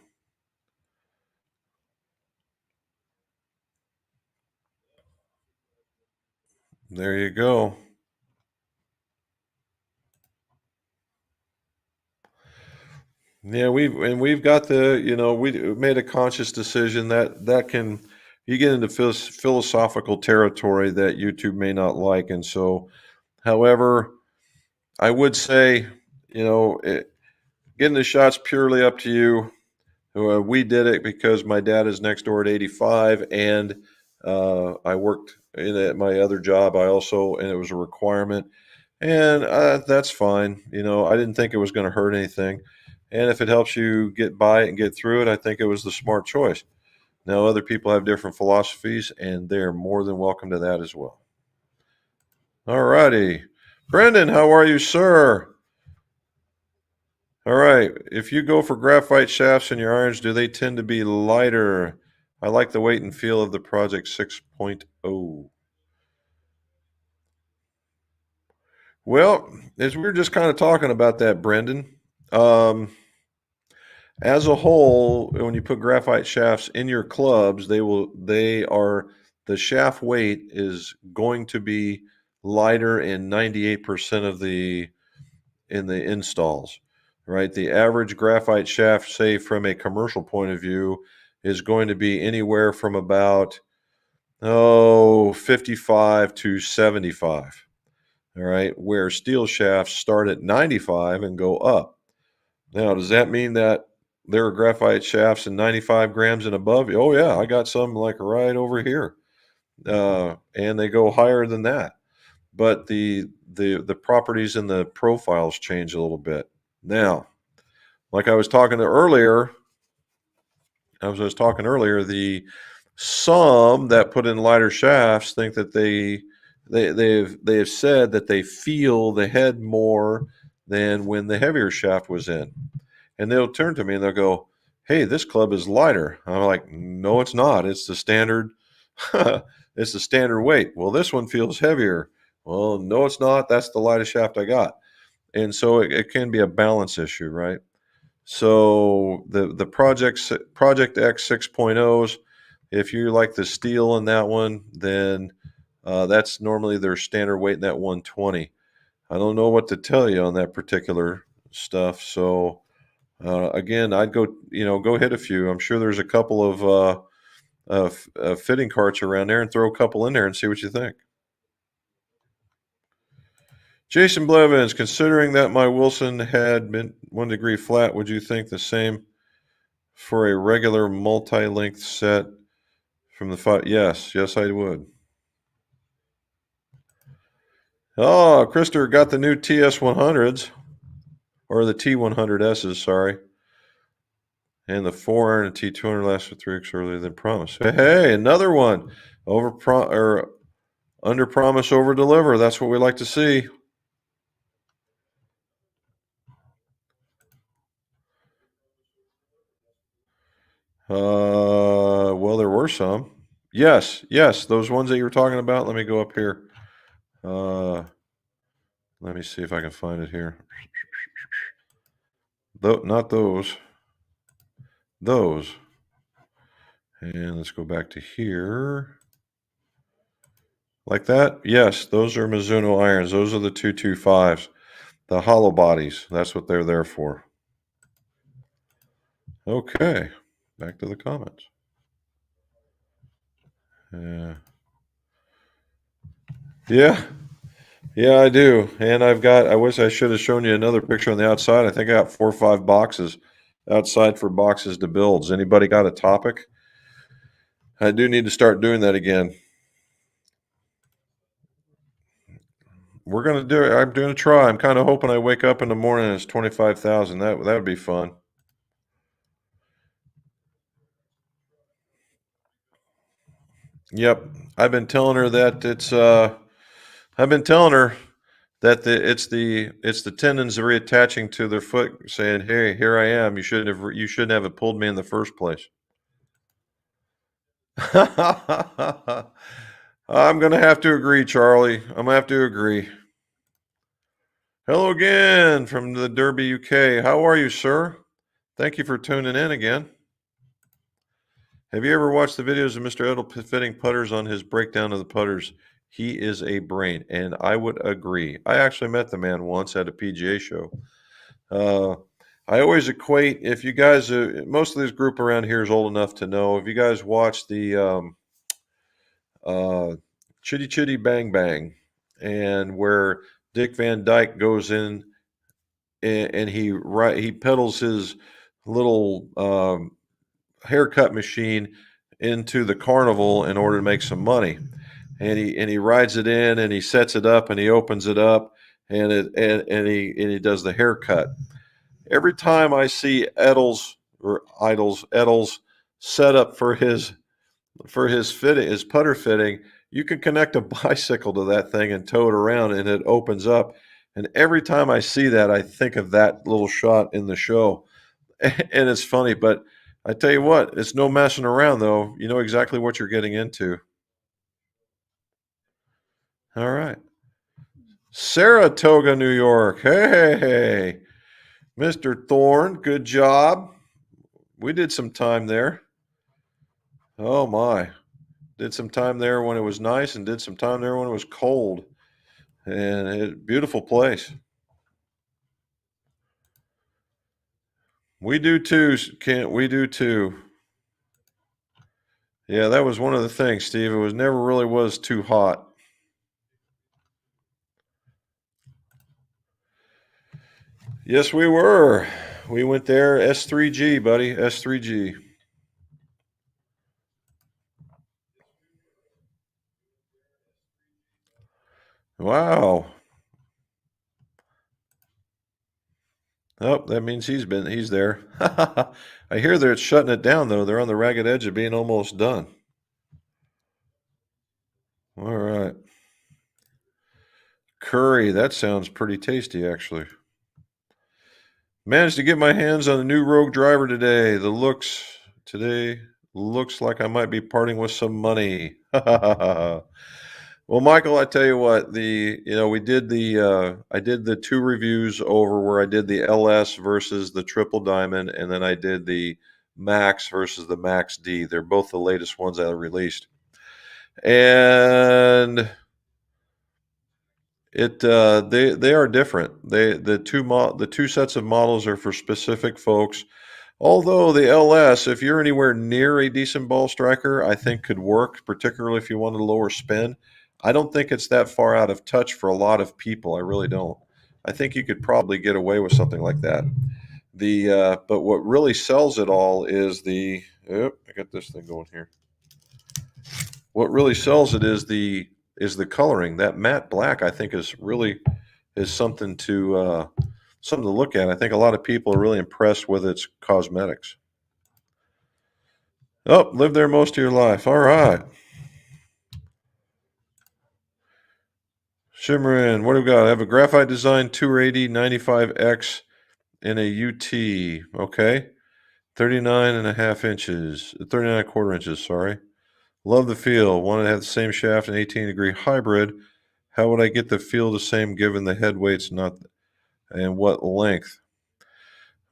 Speaker 1: There you go. Yeah, we've got we made a conscious decision that can, you get into philosophical territory that YouTube may not like, and so, however, I would say, getting the shots purely up to you. We did it because my dad is next door at 85, and I worked at my other job. And it was a requirement, and that's fine. I didn't think it was going to hurt anything, and if it helps you get by it and get through it, I think it was the smart choice. Now, other people have different philosophies, and they're more than welcome to that as well. All righty. Brendan, how are you, sir? All right. If you go for graphite shafts in your irons, do they tend to be lighter? I like the weight and feel of the Project 6.0. Well, as we were just kind of talking about that, Brendan, as a whole, when you put graphite shafts in your clubs, the shaft weight is going to be lighter in 98% of the installs, right? The average graphite shaft, say from a commercial point of view, is going to be anywhere from about 55 to 75. All right, where steel shafts start at 95 and go up. Now, does that mean that there are graphite shafts in 95 grams and above? Oh yeah, I got some like right over here, and they go higher than that. But the properties and the profiles change a little bit. Now, like I was talking earlier, the some that put in lighter shafts think that they have said that they feel the head more than when the heavier shaft was in. And they'll turn to me and they'll go, "Hey, this club is lighter." I'm like, "No, it's not. It's the standard it's the standard weight." "Well, this one feels heavier." "Well, no, it's not. That's the lightest shaft I got." And so it can be a balance issue, right? So the Project X 6.0s, if you like the steel in that one, then that's normally their standard weight in that 120. I don't know what to tell you on that particular stuff. So again, I'd go hit a few. I'm sure there's a couple of fitting carts around there, and throw a couple in there and see what you think. Jason Blevins, considering that my Wilson had been 1 degree flat, would you think the same for a regular multi-length set from the five? Yes, I would. Oh, Krister got the new TS100s, or the T100Ss, sorry. And the 4 iron and T200 lasted 3 weeks earlier than promised. Hey, another one. Under promise, over deliver. That's what we like to see. Well, there were some. Yes, those ones that you were talking about. Let me go up here. Let me see if I can find it here. Not those. Those. And let's go back to here. Like that? Yes, those are Mizuno irons. Those are the 225s. The hollow bodies. That's what they're there for. Okay. Back to the comments. Yeah, I do. And I wish I should have shown you another picture on the outside. I think I got 4 or 5 boxes outside for boxes to build. Has anybody got a topic? I do need to start doing that again. We're going to do it. I'm going to try. I'm kind of hoping I wake up in the morning and it's 25,000. That would be fun. Yep. I've been telling her that it's the tendons reattaching to their foot, saying, "Hey, here I am. You shouldn't have pulled me in the first place." I'm going to have to agree, Charlie. I'm going to have to agree. Hello again from the Derby, UK. How are you, sir? Thank you for tuning in again. Have you ever watched the videos of Mr. Edel fitting putters on his breakdown of the putters? He is a brain, and I would agree. I actually met the man once at a PGA show. I always equate, if you guys, most of this group around here is old enough to know, if you guys watch the Chitty Chitty Bang Bang, and where Dick Van Dyke goes in and he pedals his little haircut machine into the carnival in order to make some money, and he rides it in and he sets it up and he opens it up and he does the haircut. Every time I see Edel's setup for his for his fitting, his putter fitting, you can connect a bicycle to that thing and tow it around, and it opens up. And every time I see that, I think of that little shot in the show, and it's funny. But I tell you what, it's no messing around, though. You know exactly what you're getting into. All right, Saratoga, New York. Hey, Mr. Thorne, good job. We did some time there. Oh my. Did some time there when it was nice and did some time there when it was cold. And beautiful place. We do too, Kent. We do too. Yeah, that was one of the things, Steve. It was never really was too hot. Yes, we were. We went there. S3G, buddy. S3G. Wow. Oh, that means he's there. I hear they're shutting it down though. They're on the ragged edge of being almost done. All right. Curry, that sounds pretty tasty actually. Managed to get my hands on a new Rogue driver today. Today looks like I might be parting with some money. Well, Michael, I tell you what, we did I did the two reviews over where I did the LS versus the Triple Diamond, and then I did the Max versus the Max D. They're both the latest ones that are released, and they are different. The two sets of models are for specific folks. Although the LS, if you're anywhere near a decent ball striker, I think could work, particularly if you wanted a lower spin. I don't think it's that far out of touch for a lot of people. I really don't. I think you could probably get away with something like that. But what really sells it all is I got this thing going here. What really sells it is the coloring. That matte black, I think, is something to look at. I think a lot of people are really impressed with its cosmetics. Oh, lived there most of your life. All right. Shimmerin, what do we got? I have a graphite design 280 95X in a UT. Okay. 39 and a half inches. 39 and a quarter inches, sorry. Love the feel. Wanted to have the same shaft and 18-degree hybrid. How would I get the feel the same given the head weights not and what length?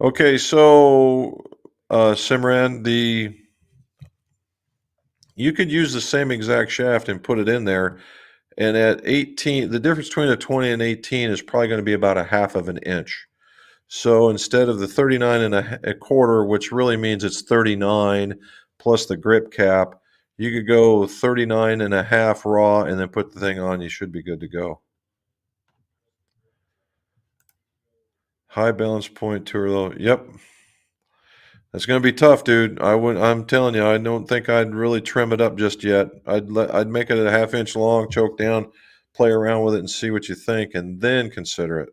Speaker 1: Okay, so Simran, you could use the same exact shaft and put it in there. And at 18, the difference between a 20 and 18 is probably going to be about a half of an inch. So instead of the 39 and a quarter, which really means it's 39 plus the grip cap, you could go 39 and a half raw and then put the thing on. You should be good to go. High balance point tour though. Yep. That's going to be tough, dude. I'm telling you, I don't think I'd really trim it up just yet. I'd make it a half inch long, choke down, play around with it, and see what you think, and then consider it.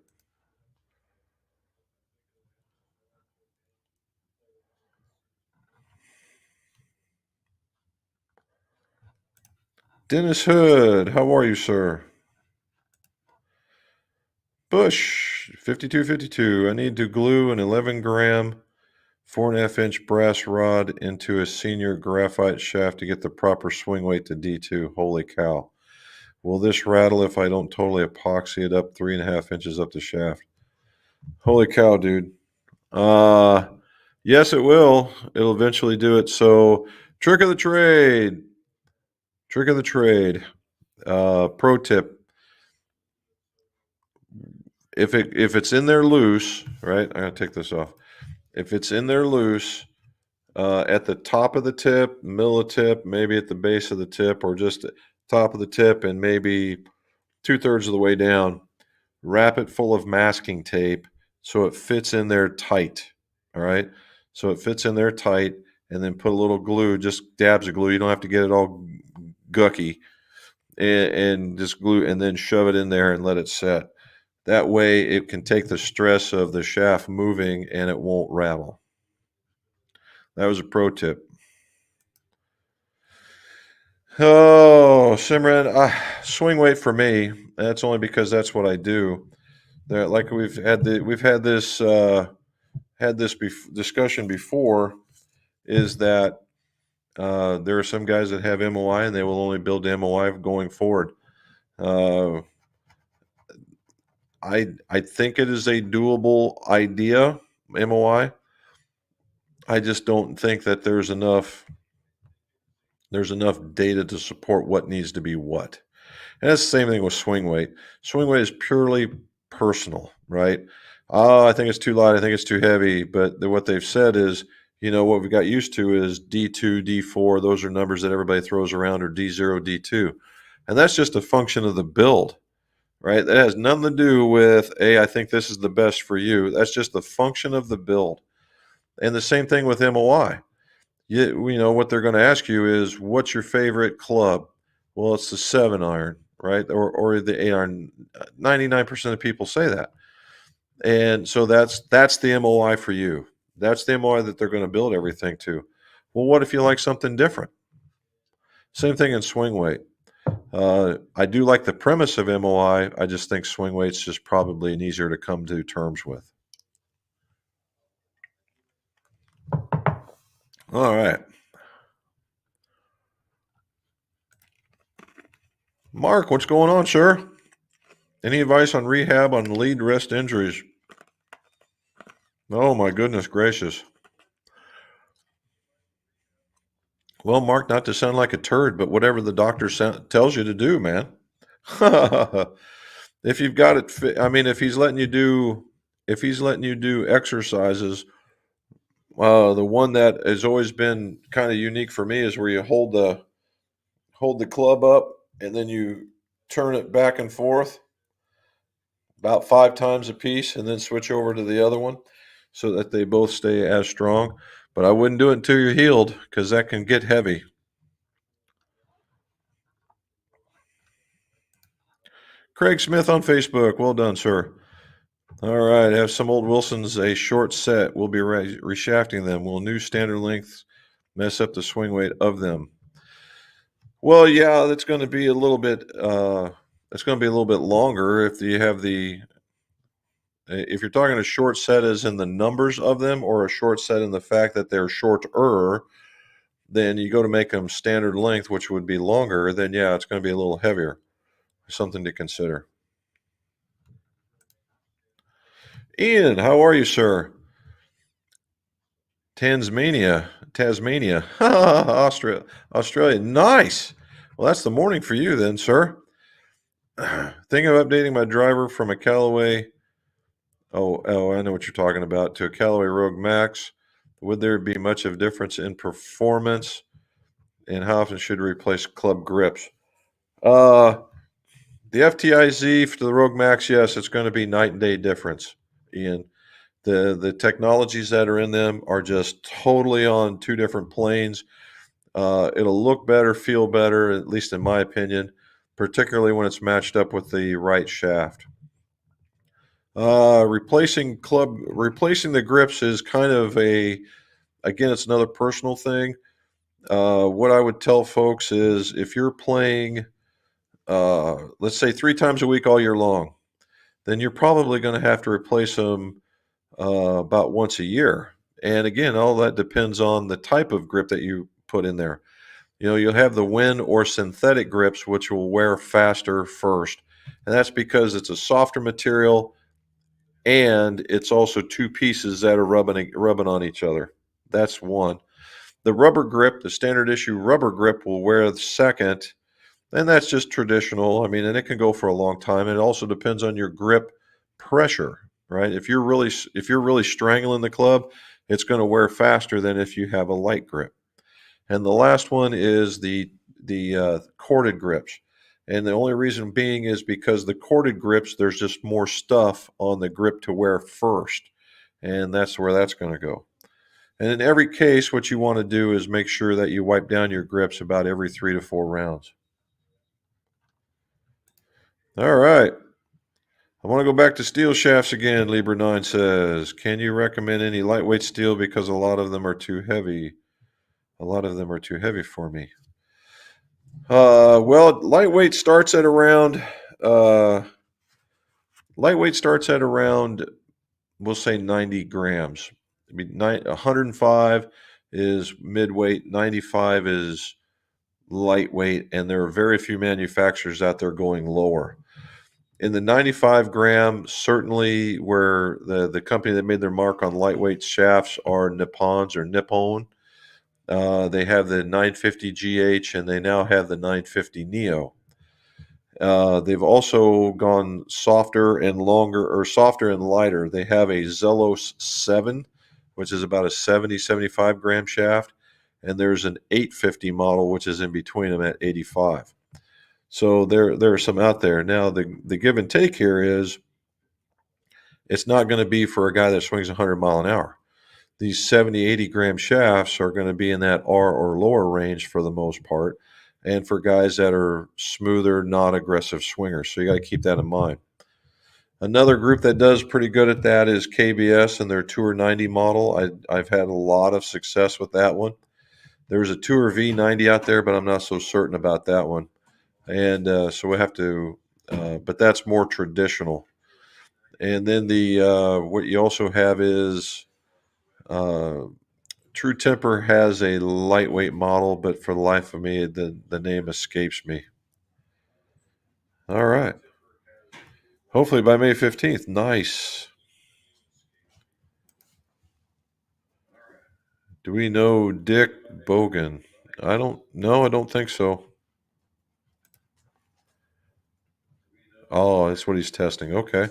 Speaker 1: Dennis Hood, how are you, sir? Bush, 5252. I need to glue an 11-gram, 4.5-inch brass rod into a senior graphite shaft to get the proper swing weight to D2. Holy cow. Will this rattle if I don't totally epoxy it up 3.5 inches up the shaft? Holy cow, dude. Uh, yes, it will. It'll eventually do it. So, trick of the trade. Trick of the trade. Pro tip: if it's in there loose, right? I gotta take this off. If it's in there loose, at the top of the tip, middle of the tip, maybe at the base of the tip, or just top of the tip, and maybe 2/3 of the way down, wrap it full of masking tape so it fits in there tight. All right. So it fits in there tight, and then put a little glue, just dabs of glue. You don't have to get it all gucky, and just glue, and then shove it in there and let it set. That way it can take the stress of the shaft moving and it won't rattle. That was a pro tip. Oh, Simran, swing weight for me. That's only because that's what I do. Like we've had this discussion before. Is that there are some guys that have MOI and they will only build MOI going forward. Uh, I think it is a doable idea, MOI. I just don't think that there's enough data to support what needs to be what. And that's the same thing with swing weight. Swing weight is purely personal, right? Oh, I think it's too light. I think it's too heavy. But what they've said is, what we got used to is D2, D4. Those are numbers that everybody throws around, or D0, D2. And that's just a function of the build, right? That has nothing to do with, hey, I think this is the best for you. That's just the function of the build. And the same thing with MOI. What they're going to ask you is, what's your favorite club? Well, it's the 7-iron, right? Or the 8-iron. 99% of people say that. And so that's the MOI for you. That's the MOI that they're going to build everything to. Well, what if you like something different? Same thing in swing weight. I do like the premise of MOI. I just think swing weight's just probably an easier to come to terms with. All right. Mark, what's going on, sir? Any advice on rehab on lead wrist injuries? Oh, my goodness gracious. Well, Mark, not to sound like a turd, but whatever the doctor tells you to do, man. If you've got it, if he's letting you do exercises, the one that has always been kind of unique for me is where you hold the club up and then you turn it back and forth about 5 times a piece, and then switch over to the other one so that they both stay as strong. But I wouldn't do it until you're healed, because that can get heavy. Craig Smith on Facebook. Well done, sir. All right. Have some old Wilsons a short set. We'll be reshafting them. Will new standard lengths mess up the swing weight of them? Well, yeah, that's going to be a little bit. It's going to be a little bit longer if you have the. If you're talking a short set as in the numbers of them, or a short set in the fact that they're shorter, then you go to make them standard length, which would be longer. Then yeah, it's going to be a little heavier. Something to consider. Ian, how are you, sir? Tasmania, Australia. Nice. Well, that's the morning for you then, sir. Thinking of updating my driver from a Callaway. Oh, I know what you're talking about. To a Callaway Rogue Max. Would there be much of a difference in performance, and how often should replace club grips? The FTIZ to the Rogue Max, yes, it's going to be night and day difference, Ian. The technologies that are in them are just totally on two different planes. It'll look better, feel better, at least in my opinion, particularly when it's matched up with the right shaft. Replacing the grips is kind of again, it's another personal thing. What I would tell folks is, if you're playing, let's say 3 times a week all year long, then you're probably going to have to replace them about once a year. And again, all that depends on the type of grip that you put in there. You'll have the wind or synthetic grips, which will wear faster first. And that's because it's a softer material, and it's also two pieces that are rubbing on each other. That's one. The rubber grip, the standard issue rubber grip, will wear the second. And that's just traditional. And it can go for a long time. It also depends on your grip pressure, right? If you're really strangling the club, it's going to wear faster than if you have a light grip. And the last one is the corded grips. And the only reason being is because the corded grips, there's just more stuff on the grip to wear first. And that's where that's going to go. And in every case, what you want to do is make sure that you wipe down your grips about every 3 to 4 rounds. All right. I want to go back to steel shafts again, Libra9 says. Can you recommend any lightweight steel, because a lot of them are too heavy? A lot of them are too heavy for me. Well, uh, lightweight starts at around, we'll say 90 grams. I mean, 105 is midweight, 95 is lightweight, and there are very few manufacturers out there going lower. In the 95 gram, certainly where the company that made their mark on lightweight shafts are Nippons or Nippon. They have the 950 GH and they now have the 950 Neo. They've also gone softer and longer, or softer and lighter. They have a Zelos 7, which is about a 70, 75 gram shaft, and there's an 850 model, which is in between them at 85. So there are some out there. Now, the give and take here is it's not going to be for a guy that swings 100 mile an hour. These 70, 80 gram shafts are going to be in that R or lower range for the most part, and for guys that are smoother, not aggressive swingers. So you got to keep that in mind. Another group that does pretty good at that is KBS and their Tour 90 model. I've had a lot of success with that one. There's a Tour V90 out there, but I'm not so certain about that one. And so we have to, but that's more traditional. And then what you also have is uh, True Temper has a lightweight model, but for the life of me, the name escapes me. All right. Hopefully by May 15th. Nice. Do we know Dick Bogan? I don't know. I don't think so. Oh, that's what he's testing. Okay.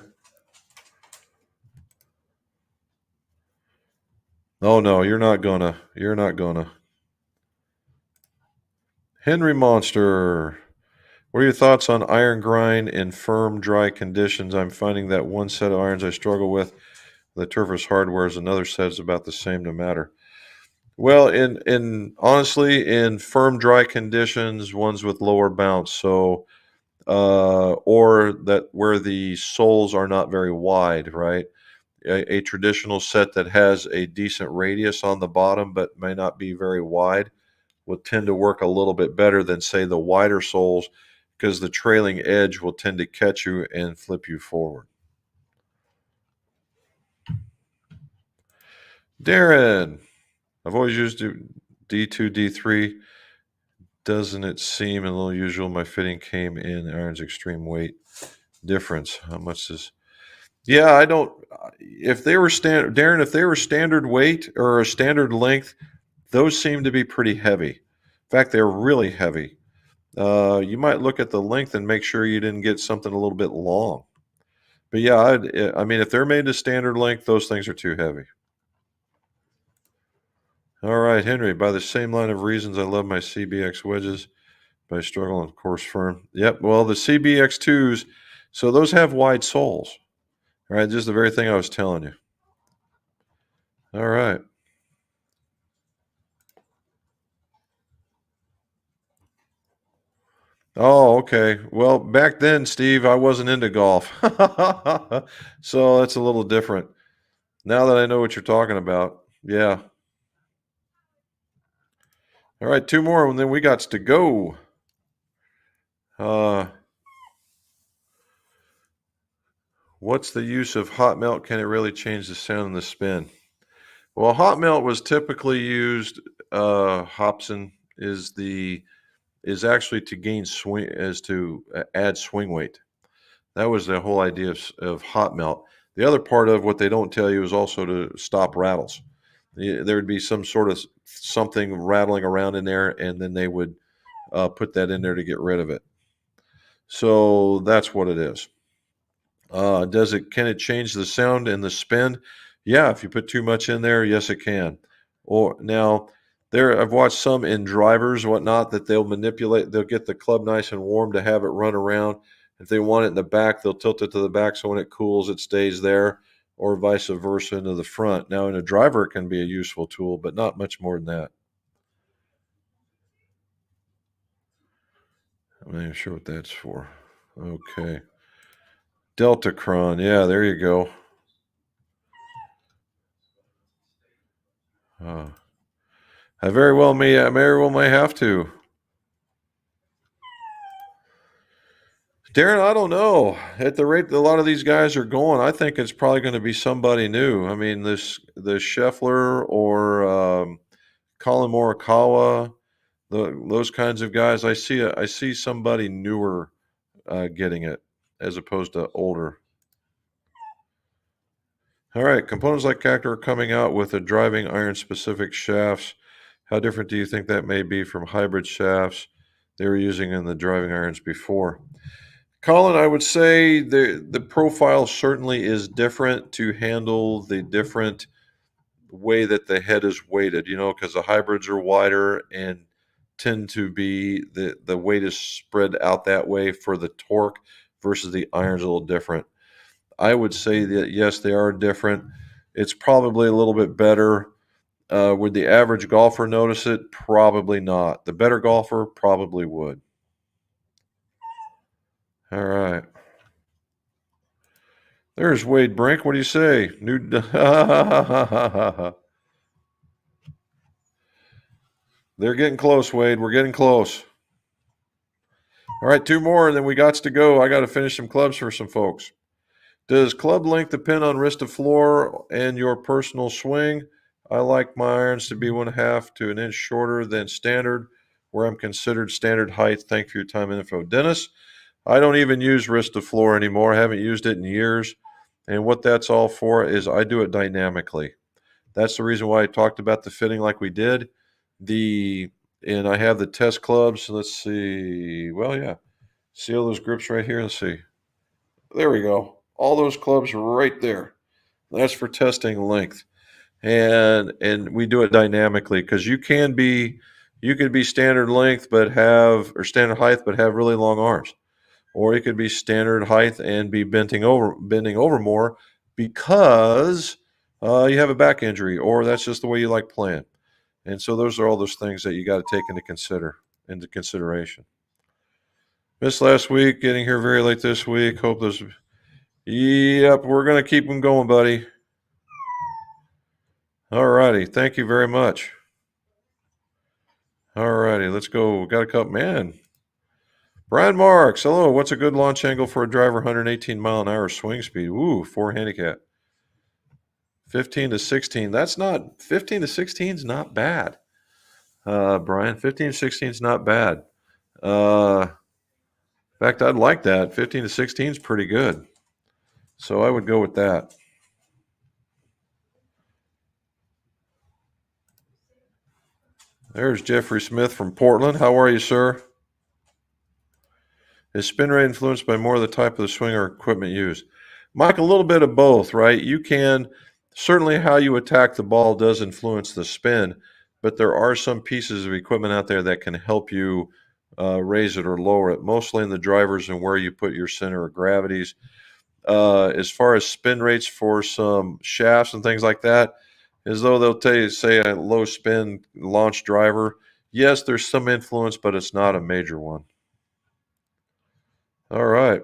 Speaker 1: Oh, no, you're not gonna. You're not gonna. Henry Monster. What are your thoughts on iron grind in firm, dry conditions? I'm finding that one set of irons I struggle with, the Turfers hardware, is another set is about the same, no matter. Well, in honestly, in firm, dry conditions, ones with lower bounce, so or that where the soles are not very wide, right? A traditional set that has a decent radius on the bottom but may not be very wide will tend to work a little bit better than, say, the wider soles, because the trailing edge will tend to catch you and flip you forward. Darren, I've always used D2, D3. Doesn't it seem a little usual? My fitting came in iron's extreme weight difference. How much is? Yeah, I don't. If they were standard, Darren, if they were standard weight or a standard length, those seem to be pretty heavy. In fact, they're really heavy. You might look at the length and make sure you didn't get something a little bit long. But yeah, I mean, if they're made to standard length, those things are too heavy. All right, Henry. By the same line of reasons, I love my CBX wedges, but I struggle on course firm. Yep. Well, the CBX2s, so those have wide soles. All right, just the very thing I was telling you. All right. Oh, okay. Well, back then, Steve, I wasn't into golf. So that's a little different. Now that I know what you're talking about. Yeah. All right, two more, and then we got to go. Uh, what's the use of hot melt? Can it really change the sound and the spin? Well, hot melt was typically used. Hobson is actually to gain swing, is to add swing weight. That was the whole idea of hot melt. The other part of what they don't tell you is also to stop rattles. There would be some sort of something rattling around in there, and then they would put that in there to get rid of it. So that's what it is. Can it change the sound and the spin? Yeah, if you put too much in there, yes, it can. Or now, I've watched some in drivers, whatnot, that they'll manipulate. They'll get the club nice and warm to have it run around. If they want it in the back, they'll tilt it to the back so when it cools, it stays there, or vice versa into the front. Now, in a driver, it can be a useful tool, but not much more than that. I'm not even sure what that's for. Okay. Deltacron. Yeah, there you go. Uh, I very well may have to. Darren, I don't know. At the rate that a lot of these guys are going, I think it's probably going to be somebody new. I mean, the Scheffler or Colin Morikawa, those kinds of guys. I see somebody newer getting it as opposed to older. All right, components like Cactus are coming out with a driving iron specific shafts. How different do you think that may be from hybrid shafts they were using in the driving irons before? Colin, I would say the profile certainly is different to handle the different way that the head is weighted, because the hybrids are wider and tend to be the weight is spread out that way for the torque versus the iron's a little different. I would say that yes, they are different. It's probably a little bit better. Would the average golfer notice it? Probably not. The better golfer probably would. All right. There's Wade Brink. What do you say? New. They're getting close, Wade. We're getting close. All right, two more, and then we got to go. I got to finish some clubs for some folks. Does club length depend on wrist to floor and your personal swing? I like my irons to be 1/2 to an inch shorter than standard, where I'm considered standard height. Thank you for your time and info. Dennis, I don't even use wrist to floor anymore. I haven't used it in years. And what that's all for is I do it dynamically. That's the reason why I talked about the fitting like we did. And I have the test clubs. Let's see. Well, yeah. See all those grips right here? Let's see. There we go. All those clubs right there. That's for testing length. And we do it dynamically because you can be standard length or standard height but have really long arms. Or it could be standard height and be bending over more because you have a back injury, or that's just the way you like playing. And so those are all those things that you got to take into consideration. Missed last week, getting here very late this week. Hope those. Yep, we're gonna keep them going, buddy. All righty, thank you very much. All righty, let's go. Got a couple, man. Brian Marks, hello. What's a good launch angle for a driver 118 mile an hour swing speed? Ooh, 4 handicap. 15 to 16. 15 to 16 is not bad. Brian, 15 to 16 is not bad. In fact, I'd like that. 15 to 16 is pretty good. So I would go with that. There's Jeffrey Smith from Portland. How are you, sir? Is spin rate influenced by more of the type of the swing or equipment used? Mike, a little bit of both, right? You can certainly how you attack the ball does influence the spin, but there are some pieces of equipment out there that can help you raise it or lower it, mostly in the drivers and where you put your center of gravities. As far as spin rates for some shafts and things like that, as though they'll tell you, say, a low spin launch driver. Yes, there's some influence, but it's not a major one. All right.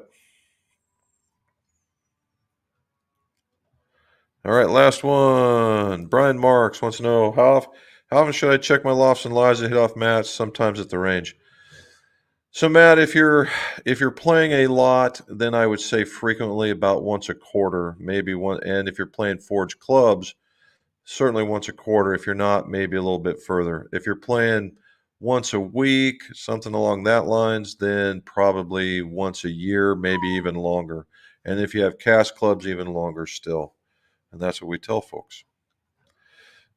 Speaker 1: All right, last one. Brian Marks wants to know how often should I check my lofts and lies and hit off mats? Sometimes at the range. So Matt, if you're playing a lot, then I would say frequently, about once a quarter, maybe one. And if you're playing forged clubs, certainly once a quarter. If you're not, maybe a little bit further. If you're playing once a week, something along that lines, then probably once a year, maybe even longer. And if you have cast clubs, even longer still. And that's what we tell folks.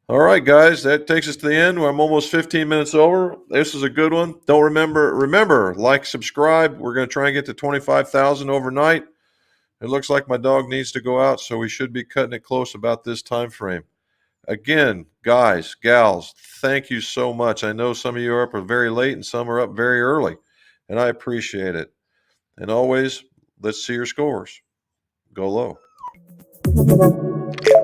Speaker 1: All right, guys, that takes us to the end. I'm almost 15 minutes over. This is a good one. Don't remember, like, subscribe. We're going to try and get to 25,000 overnight. It looks like my dog needs to go out, so we should be cutting it close about this time frame. Again, guys, gals, thank you so much. I know some of you are up very late and some are up very early, and I appreciate it. And always, let's see your scores. Go low.